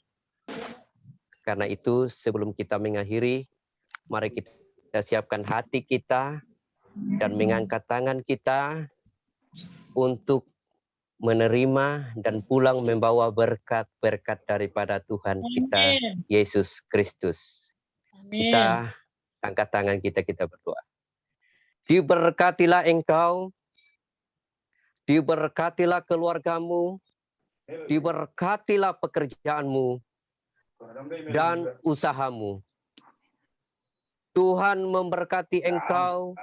Karena itu sebelum kita mengakhiri, mari kita siapkan hati kita dan mengangkat tangan kita untuk menerima dan pulang membawa berkat-berkat daripada Tuhan kita, Yesus Kristus. Kita Angkat tangan kita berdoa. Diberkatilah engkau, diberkatilah keluargamu, diberkatilah pekerjaanmu dan usahamu. Tuhan memberkati engkau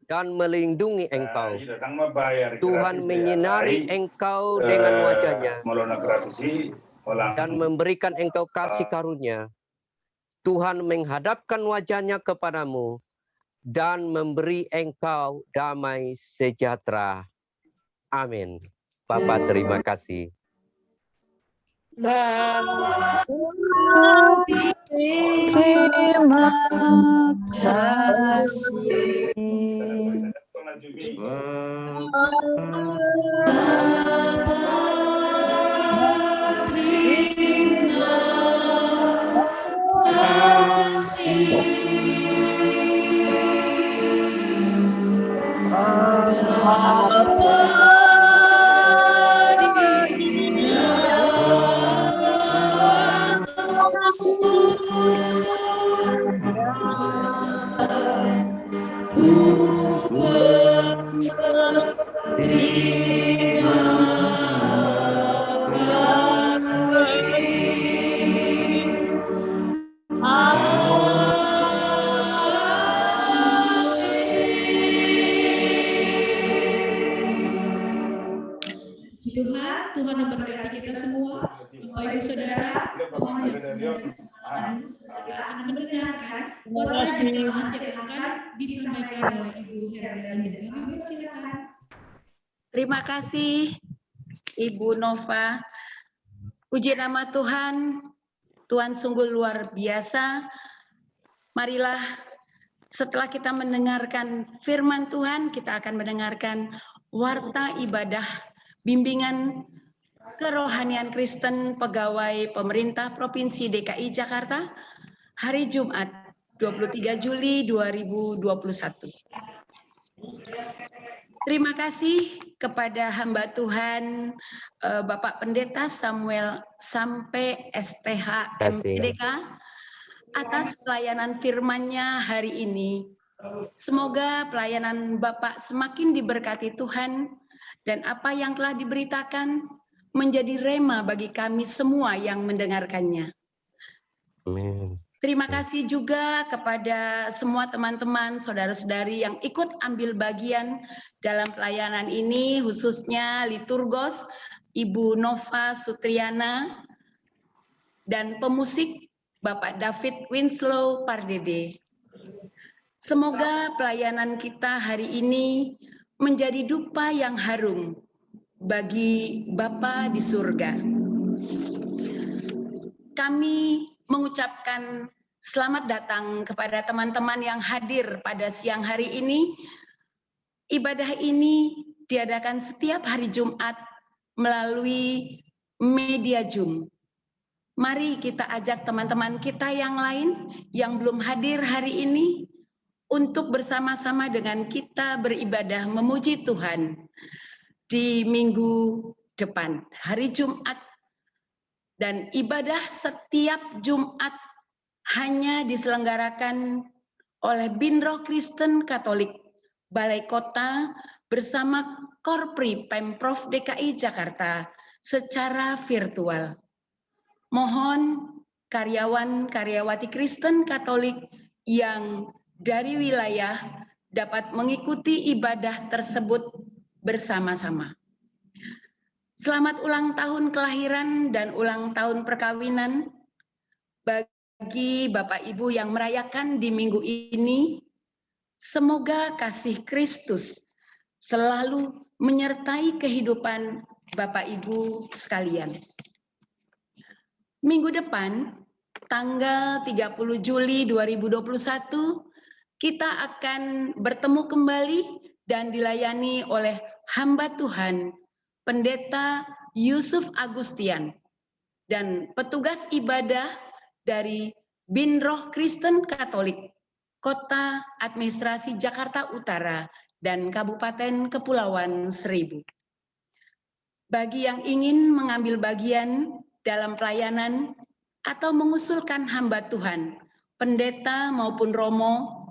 dan melindungi engkau. Tuhan menyinari engkau dengan wajahnya dan memberikan engkau kasih karunia. Tuhan menghadapkan wajahnya kepadamu dan memberi engkau damai sejahtera. Amin. Bapak terima kasih. Terima kasih. Puji Tuhan, Tuhan memberkati kita semua. Bapak Ibu Saudara, mohon jangan kita akan mendengarkan warta jemaat yang akan disampaikan oleh Ibu Herdalinda. Kami persilakan. Terima kasih Ibu Nova. Puji nama Tuhan, Tuhan sungguh luar biasa. Marilah setelah kita mendengarkan firman Tuhan, kita akan mendengarkan warta ibadah bimbingan kerohanian Kristen pegawai pemerintah Provinsi DKI Jakarta hari Jumat 23 Juli 2021. Terima kasih kepada hamba Tuhan Bapak Pendeta Samuel Sampe STH MPDK atas pelayanan firman-Nya hari ini. Semoga pelayanan Bapak semakin diberkati Tuhan dan apa yang telah diberitakan menjadi rema bagi kami semua yang mendengarkannya. Amin. Terima kasih juga kepada semua teman-teman, saudara-saudari yang ikut ambil bagian dalam pelayanan ini, khususnya liturgos, Ibu Nova Sutriana, dan pemusik Bapak David Winslow Pardede. Semoga pelayanan kita hari ini menjadi dupa yang harum bagi Bapa di surga. Kami mengucapkan selamat datang kepada teman-teman yang hadir pada siang hari ini. Ibadah ini diadakan setiap hari Jumat melalui media Zoom. Mari kita ajak teman-teman kita yang lain yang belum hadir hari ini untuk bersama-sama dengan kita beribadah memuji Tuhan di minggu depan, hari Jumat. Dan ibadah setiap Jumat hanya diselenggarakan oleh Binroh Kristen Katolik Balai Kota bersama Korpri Pemprov DKI Jakarta secara virtual. Mohon karyawan-karyawati Kristen Katolik yang dari wilayah dapat mengikuti ibadah tersebut bersama-sama. Selamat ulang tahun kelahiran dan ulang tahun perkawinan bagi Bapak Ibu yang merayakan di minggu ini. Semoga kasih Kristus selalu menyertai kehidupan Bapak Ibu sekalian. Minggu depan, tanggal 30 Juli 2021, kita akan bertemu kembali dan dilayani oleh hamba Tuhan, Pendeta Yusuf Agustian, dan petugas ibadah dari Binroh Kristen Katolik, Kota Administrasi Jakarta Utara, dan Kabupaten Kepulauan Seribu. Bagi yang ingin mengambil bagian dalam pelayanan atau mengusulkan hamba Tuhan, pendeta maupun romo,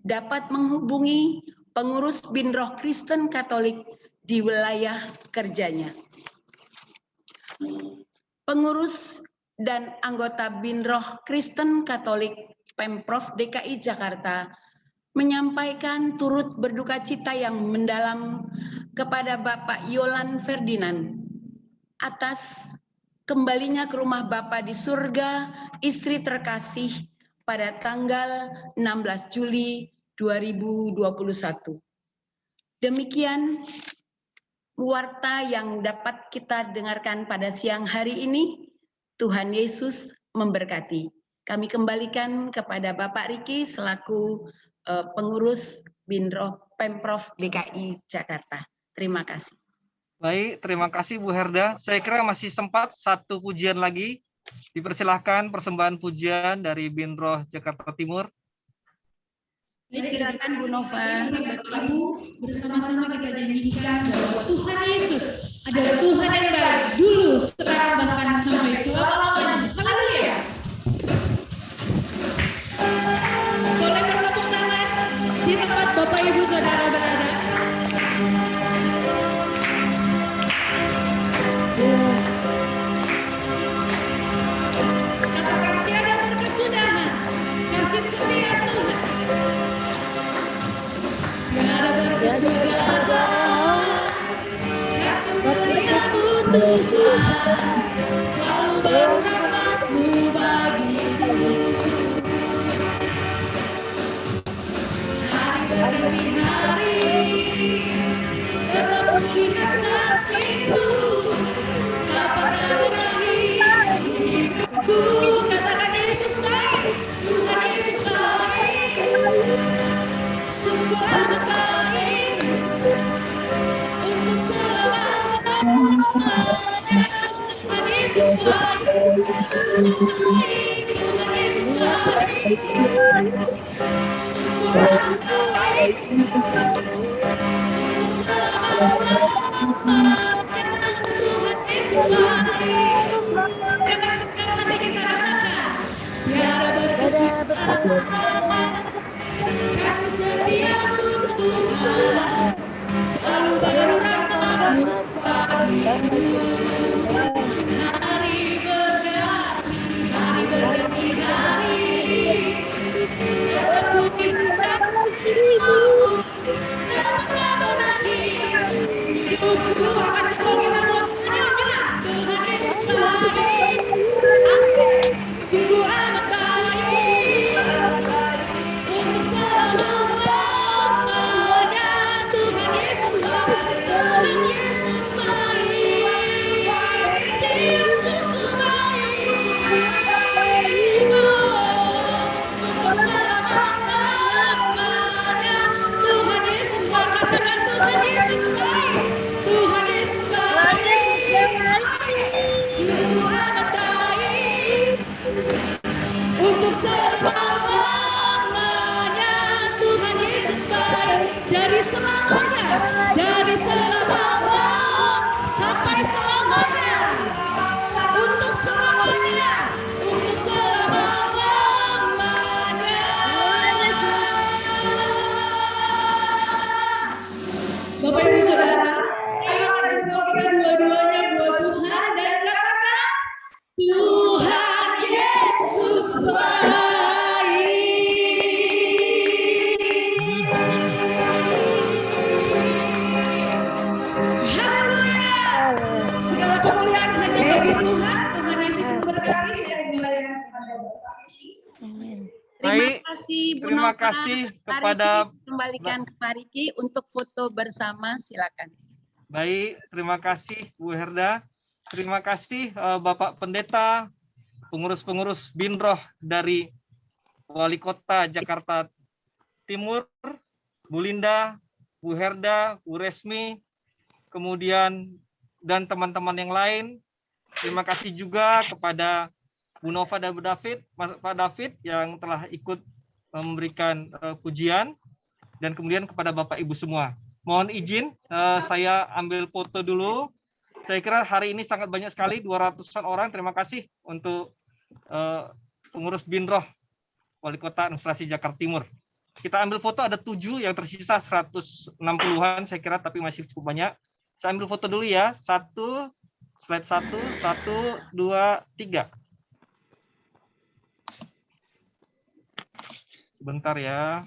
dapat menghubungi pengurus Binroh Kristen Katolik di wilayah kerjanya. Pengurus dan anggota Binroh Kristen Katolik Pemprov DKI Jakarta menyampaikan turut berduka cita yang mendalam kepada Bapak Yolan Ferdinand atas kembalinya ke rumah Bapa di surga istri terkasih pada tanggal 16 Juli 2021. Demikian warta yang dapat kita dengarkan pada siang hari ini. Tuhan Yesus memberkati. Kami kembalikan kepada Bapak Riki selaku pengurus Binroh Pemprov DKI Jakarta. Terima kasih. Baik, terima kasih Bu Herda. Saya kira masih sempat satu pujian lagi. Dipersilahkan persembahan pujian dari Binroh Jakarta Timur. Baik, Silakan Bu Nova. Bapak Ibu, bersama-sama kita nyanyikan bahwa Tuhan Yesus adalah Tuhan yang baik dulu, sekarang, bahkan sampai selama-lamanya. Haleluya. Boleh bertepuk tangan di tempat Bapak Ibu Saudara berada. Katakan tiada berkesudahan kasih setia Tuhan. Tiada berkesudahan kasih setiamu Tuhan, selalu baru rahmat-Mu bagiku. Hari berganti hari, tetap kulihat kasih-Mu, tak pernah berakhir hidupku. Katakan Yesus baik, Tuhan Yesus baik, sungguh amat baik, untuk selama-lamanya. Tuhan Yesus baik, Tuhan Yesus baik, sungguh amat baik, untuk selama-lamanya. Tuhan Yesus baik. Dengan segenap hati kita katakan, tiada berkesudahan kasih setiamu Tuhan, selalu baru rahmat-Mu bagiku. Hari berganti hari, tetap ku ingat kasih-Mu, tak pernah berakhir hidupku. Akan cepat kita buat ayo bilang, Tuhan Yesus baik, sungguh amat baik, untuk selama-lamanya. Tuhan Yesus baik, Tuhan Yesus baik, Dia sungguh baik, untuk selama-lamanya. Tuhan Yesus baik, katakan Tuhan Yesus baik, Tuhan Yesus baik, sungguh amat baik, untuk selama-lamanya. Tuhan Yesus baik, dari selamanya, dari selama-lamanya sampai selamanya, untuk selamanya, untuk selama-lamanya. Bapak Ibu Saudara, saya akan jempol kita dua-duanya buat Tuhan dan katakan, Tuhan Yesus baik. Haleluya. Segala kemuliaan hanya bagi Tuhan. Tuhan Yesus memberkati. Saya kembalikan kepada Bapak. Amin. Baik, Terima kasih Bu terima Nova. kasih Pak kepada Riki, kembalikan ke Pak Riki untuk foto bersama, silakan. Baik, terima kasih Bu Herda. Terima kasih Bapak Pendeta, pengurus-pengurus Binroh dari Wali Kota Jakarta Timur, Bu Linda, Bu Herda, Bu Resmi, kemudian dan teman-teman yang lain. Terima kasih juga kepada Bu Nova dan Bu David, Pak David yang telah ikut memberikan pujian, dan kemudian kepada Bapak Ibu semua. Mohon izin saya ambil foto dulu. Saya kira hari ini sangat banyak sekali, 200-an orang. Terima kasih untuk pengurus Binroh Wali Kota Administrasi Jakarta Timur. Kita ambil foto ada 7, yang tersisa 160-an saya kira, tapi masih cukup banyak. Saya ambil foto dulu ya. Slide 1, 1, 2, 3. Sebentar ya.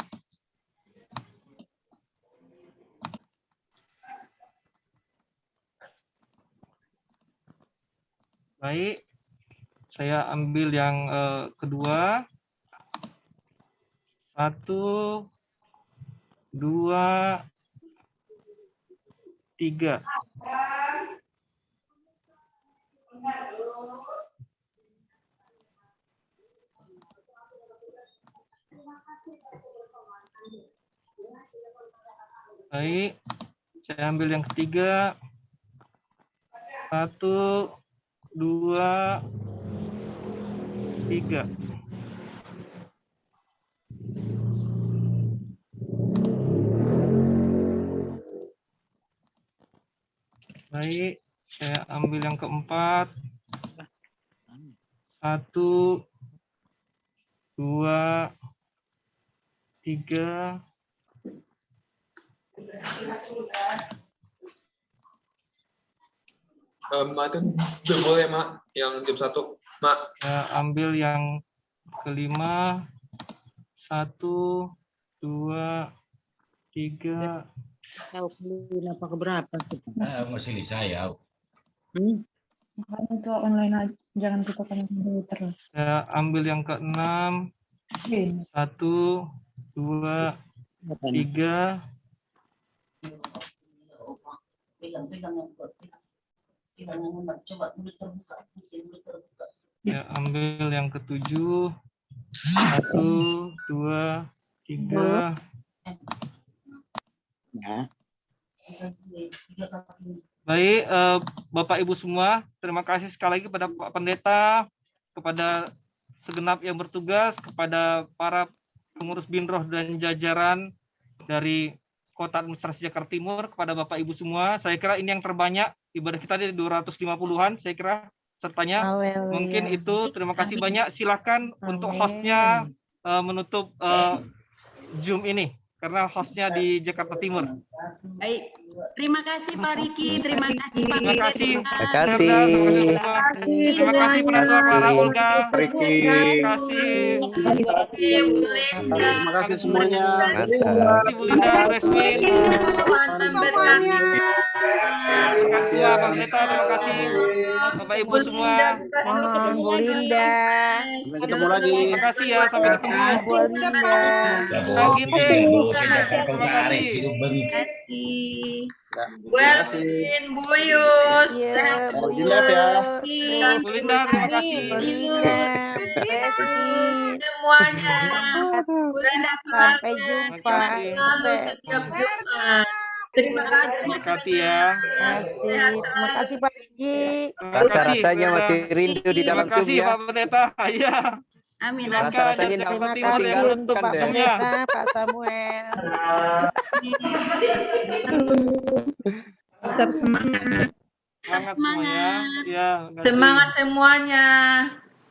Baik, saya ambil yang kedua. 1, 2, 3. Baik, saya ambil yang ketiga. 1, 2, 3. Baik, saya ambil yang keempat. 1, 2, 3. Mak itu jempol ya, Mak, yang jam 1. Mak. Saya ambil yang kelima. 1, 2, 3. Tahu beliin apa keberapa kita? Masih saya. Makanya itu online aja, jangan kita komputer. Saya ambil yang keenam. 1, 2, 3. Saya ambil yang ketujuh. 1, 2, 3. Baik, Bapak Ibu semua, terima kasih sekali lagi kepada Pak Pendeta, kepada segenap yang bertugas, kepada para pengurus Binroh dan jajaran dari Kota Administrasi Jakarta Timur, kepada Bapak Ibu semua. Saya kira ini yang terbanyak, ibadah kita di 250-an, saya kira sertanya. Haleluya. Mungkin itu, terima kasih banyak. Silakan untuk hostnya menutup Zoom ini, karena hostnya di Jakarta Timur. Baik, terima kasih Pak Riki, terima kasih Pak Terima kasih. Pendeta. Terima kasih Penantua Clara Olga. Riki. Terima kasih. Terima kasih semuanya. Terima kasih Bu Linda, Bu Resmin. Semuanya. Terima kasih semua Pak Pendeta, terima kasih Bapak Ibu semua. Mohon Bu Linda. Sampai ketemu lagi. Terima kasih ya, sampai ketemu. Bu Linda. Kang Ginting. Terima kasih. Terima kasih. Buyus. Iya, Bu Dilihat ya. Bu Linda, terima kasih. Bu Linda. Semuanya. Sampai jumpa. Terima Setiap Jumat. Terima kasih. Terima kasih ya. Terima kasih Pak Riki. Terima kasih. Rasa-rasanya masih rindu di Terima dalam kasih Zoom ya. Pak Pendeta. Iya. Amin. Semoga Rasa-rasanya Jakarta Terima Timur kasih yang untuk tutup Pak Zoom-nya. Pendeta, Pak Samuel. Tetap semangat. Semangat semuanya. Ya, terima kasih. Semangat semuanya.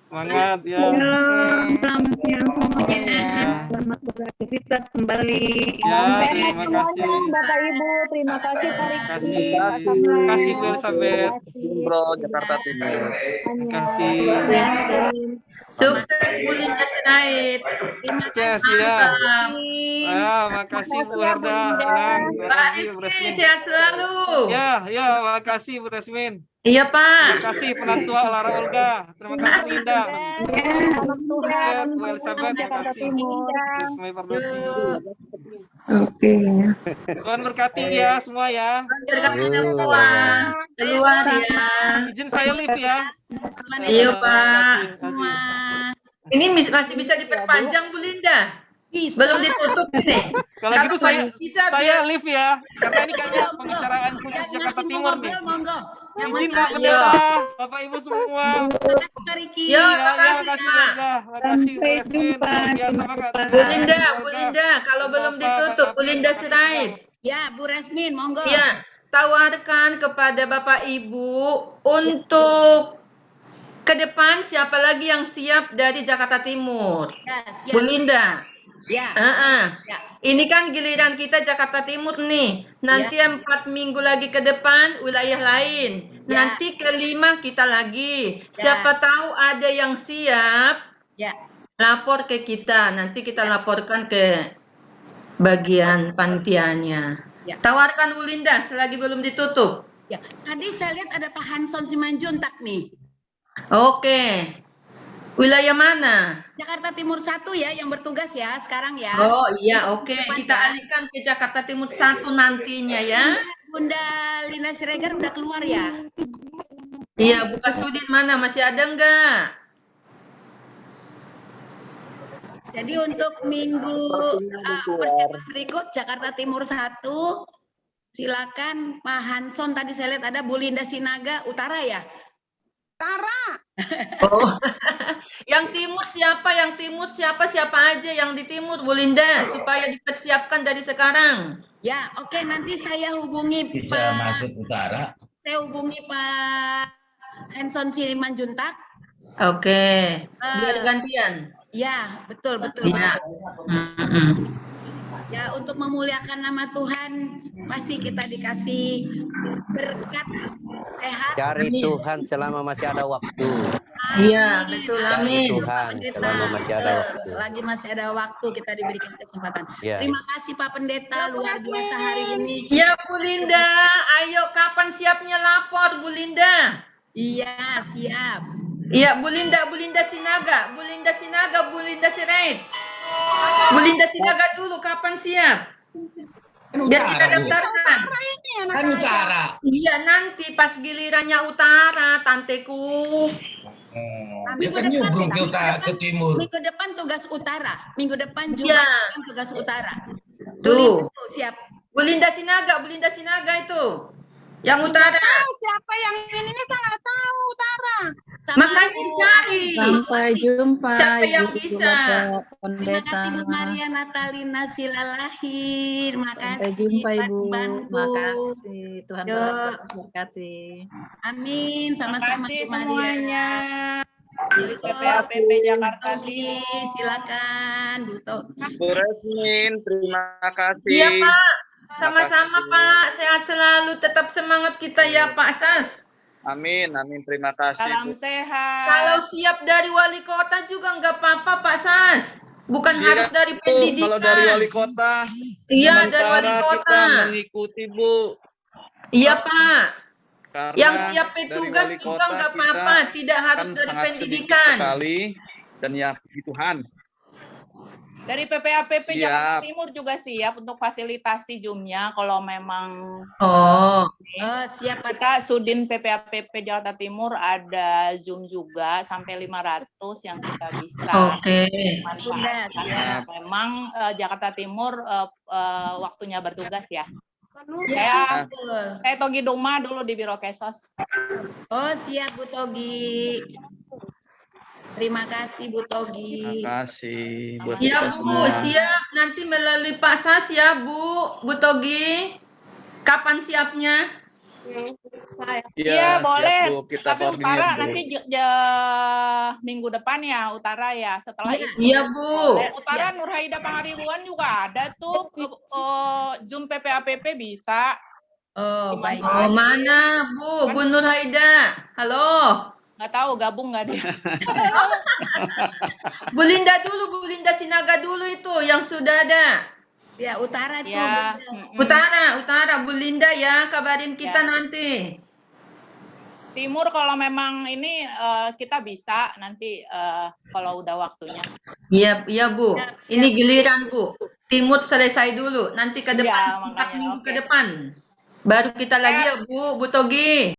Semangat ya. Selamat siang semuanya. Ya. Selamat beraktivitas kembali. Ya, terima kasih. Bapak Ibu, terima kasih Pak Terima Riki. kasih. Terima kasih Bu Elizabeth. Bro, Jakarta Timur. Terima kasih. Sukses Bu Linda Sirait. Sukses ya. Makasih Bu Herda. Tenang. Terima Pak kasih Bu Rizky, Resmin. sehat selalu. Ya, makasih Bu Resmin. Iya Pak. Terima kasih Penantua Lara Olga. Terima kasih Bu Linda. Tuhan, Bu Elizabeth, terima kasih. Rismai Fardosi. Oke. Tuhan berkati ya semua ya. Terima semua. Keluar ya. Izin saya live ya. Iya Terima Pak. kasih. Ini masih bisa diperpanjang Bu Linda. Bisa. Belum ditutup ini. Kalau gitu saya bisa live ya. Karena ini kayaknya pembicaraan khusus Jakarta Timur nih. Monggo. Izin Pak Pendeta, Bapak Ibu semua. Pak Riki. Yo, Ya, makasih makasih Pak. Herda. Makasih Bu Resmin. Luar biasa banget. Bu Linda, kalau belum ditutup, Bu Linda Sirait. Ya, Bu Resmin, monggo. Ya, tawarkan kepada Bapak Ibu untuk ke depan siapa lagi yang siap dari Jakarta Timur. Ya, siap. Bu Linda. Ya. Ya. Ini kan giliran kita Jakarta Timur nih. Nanti 4 minggu lagi ke depan wilayah lain. Ya. Nanti ke-5 kita lagi. Siapa tahu ada yang siap. Ya. Lapor ke kita. Nanti kita laporkan ke bagian panitianya. Ya. Tawarkan Bu Linda selagi belum ditutup. Ya. Tadi saya lihat ada Pak Hanson Simanjuntak nih. Oke. Wilayah mana? Jakarta Timur 1 ya yang bertugas ya sekarang ya. Oh iya, oke. Kita alihkan ke Jakarta Timur 1 nantinya ya. Bunda Lina Siregar udah keluar ya? Iya, Bu Kasudin mana? Masih ada enggak? Jadi untuk minggu persiapan berikut Jakarta Timur 1, silakan Pak Hanson. Tadi saya lihat ada Bu Linda Sinaga Utara ya? Utara. Oh, yang timur siapa? Yang timur siapa? Siapa aja yang di timur, Bu Linda, supaya dipersiapkan dari sekarang. Ya, oke. Nanti saya hubungi Bisa masuk utara. Saya hubungi Pak Hanson Simanjuntak. Oke, biar gantian. Ya, betul. Ya. Ya, untuk memuliakan nama Tuhan, pasti kita dikasih berkat sehat. Cari Tuhan selama masih ada waktu. Iya, betul. Cari Amin. Tuhan selama masih ada waktu. Selagi masih ada waktu, kita diberikan kesempatan. Ya. Terima kasih Pak Pendeta, luar biasa hari ini. Ya, Bu Linda. Ayo, kapan siapnya lapor, Bu Linda? Iya, siap. Iya, Bu Linda Sinaga, Bu Linda Sirait. Bu Linda Sinaga dulu, kapan siap? Biar kita daftarkan. Kan utara. Iya, nanti pas gilirannya utara, tanteku. Dia kan nyubrung ke timur. Minggu depan tugas utara. Minggu depan juga Iya. tugas utara. Tuh. Siap. Bu Linda Sinaga itu. Yang utara. Siapa yang ini saya nggak tahu utara. Makanya cari. Sampai jumpa. Siapa yang Ibu bisa? Bapak Terima Pendeta. kasih Bu Maria Natalina Silalahir. Makasih. Sampai jumpa Pak Ibu. Tubanku. Makasih. Tuhan Yuk. berkati. Amin. Sama-sama Makasih Bu Maria. semuanya. Dari PPAPP Jakarta Togi, silakan Bu Togi. Bu Resmin, terima kasih. Iya, Pak. Sama-sama, Pak. Sehat selalu. Tetap semangat kita ya, Pak Sas. Amin, terima kasih. Salam sehat. Kalau siap dari wali kota juga nggak apa-apa, Pak Sas. Bukan harus dari pendidikan. Kalau dari wali kota, Iya, dari wali sementara kota. kita mengikuti, Bu. Iya, Pak. Karena Yang siap dari petugas wali juga kota nggak kita apa-apa. Tidak harus kan dari sangat sedikit pendidikan. sekali, dan ya puji Tuhan. Dari PPAPP Siap. Jakarta Timur juga siap untuk fasilitasi Zoom-nya kalau memang Oh, Siap Pak. kita Sudin PPAPP Jakarta Timur ada Zoom juga sampai 500 yang kita bisa oke. manfaatkan. Karena memang Jakarta Timur waktunya bertugas ya. Ya, Saya Togi Duma dulu di Biro Kesos. Oh, siap Bu Togi. Terima kasih Bu Togi. Terima kasih buat Ya, kita Bu. semua. Siap. Nanti melalui Pak Sas ya, Bu Togi. Kapan siapnya? Iya, boleh. siap, Bu. Kita Tapi koordinir, utara Bu. nanti minggu depan ya, utara ya. Setelah itu. Iya, Bu. Utara Nurhaida Pangaribuan juga ada tuh Zoom PPAPP bisa. Oh, baik. Oh, mana, Bu? Bu Nurhaida. Halo. Nggak tahu gabung nggak dia. Bu Linda dulu, Bu Linda Sinaga dulu itu yang sudah ada. Ya, utara tuh. Ya. Utara, Bu Linda ya, kabarin kita nanti. Timur kalau memang ini kita bisa nanti kalau udah waktunya. Iya, Bu. Siap. Ini giliran, Bu. Timur selesai dulu, nanti ke depan, Iya, 4 makanya, minggu ke oke. depan. Baru kita lagi ya, Bu Togi.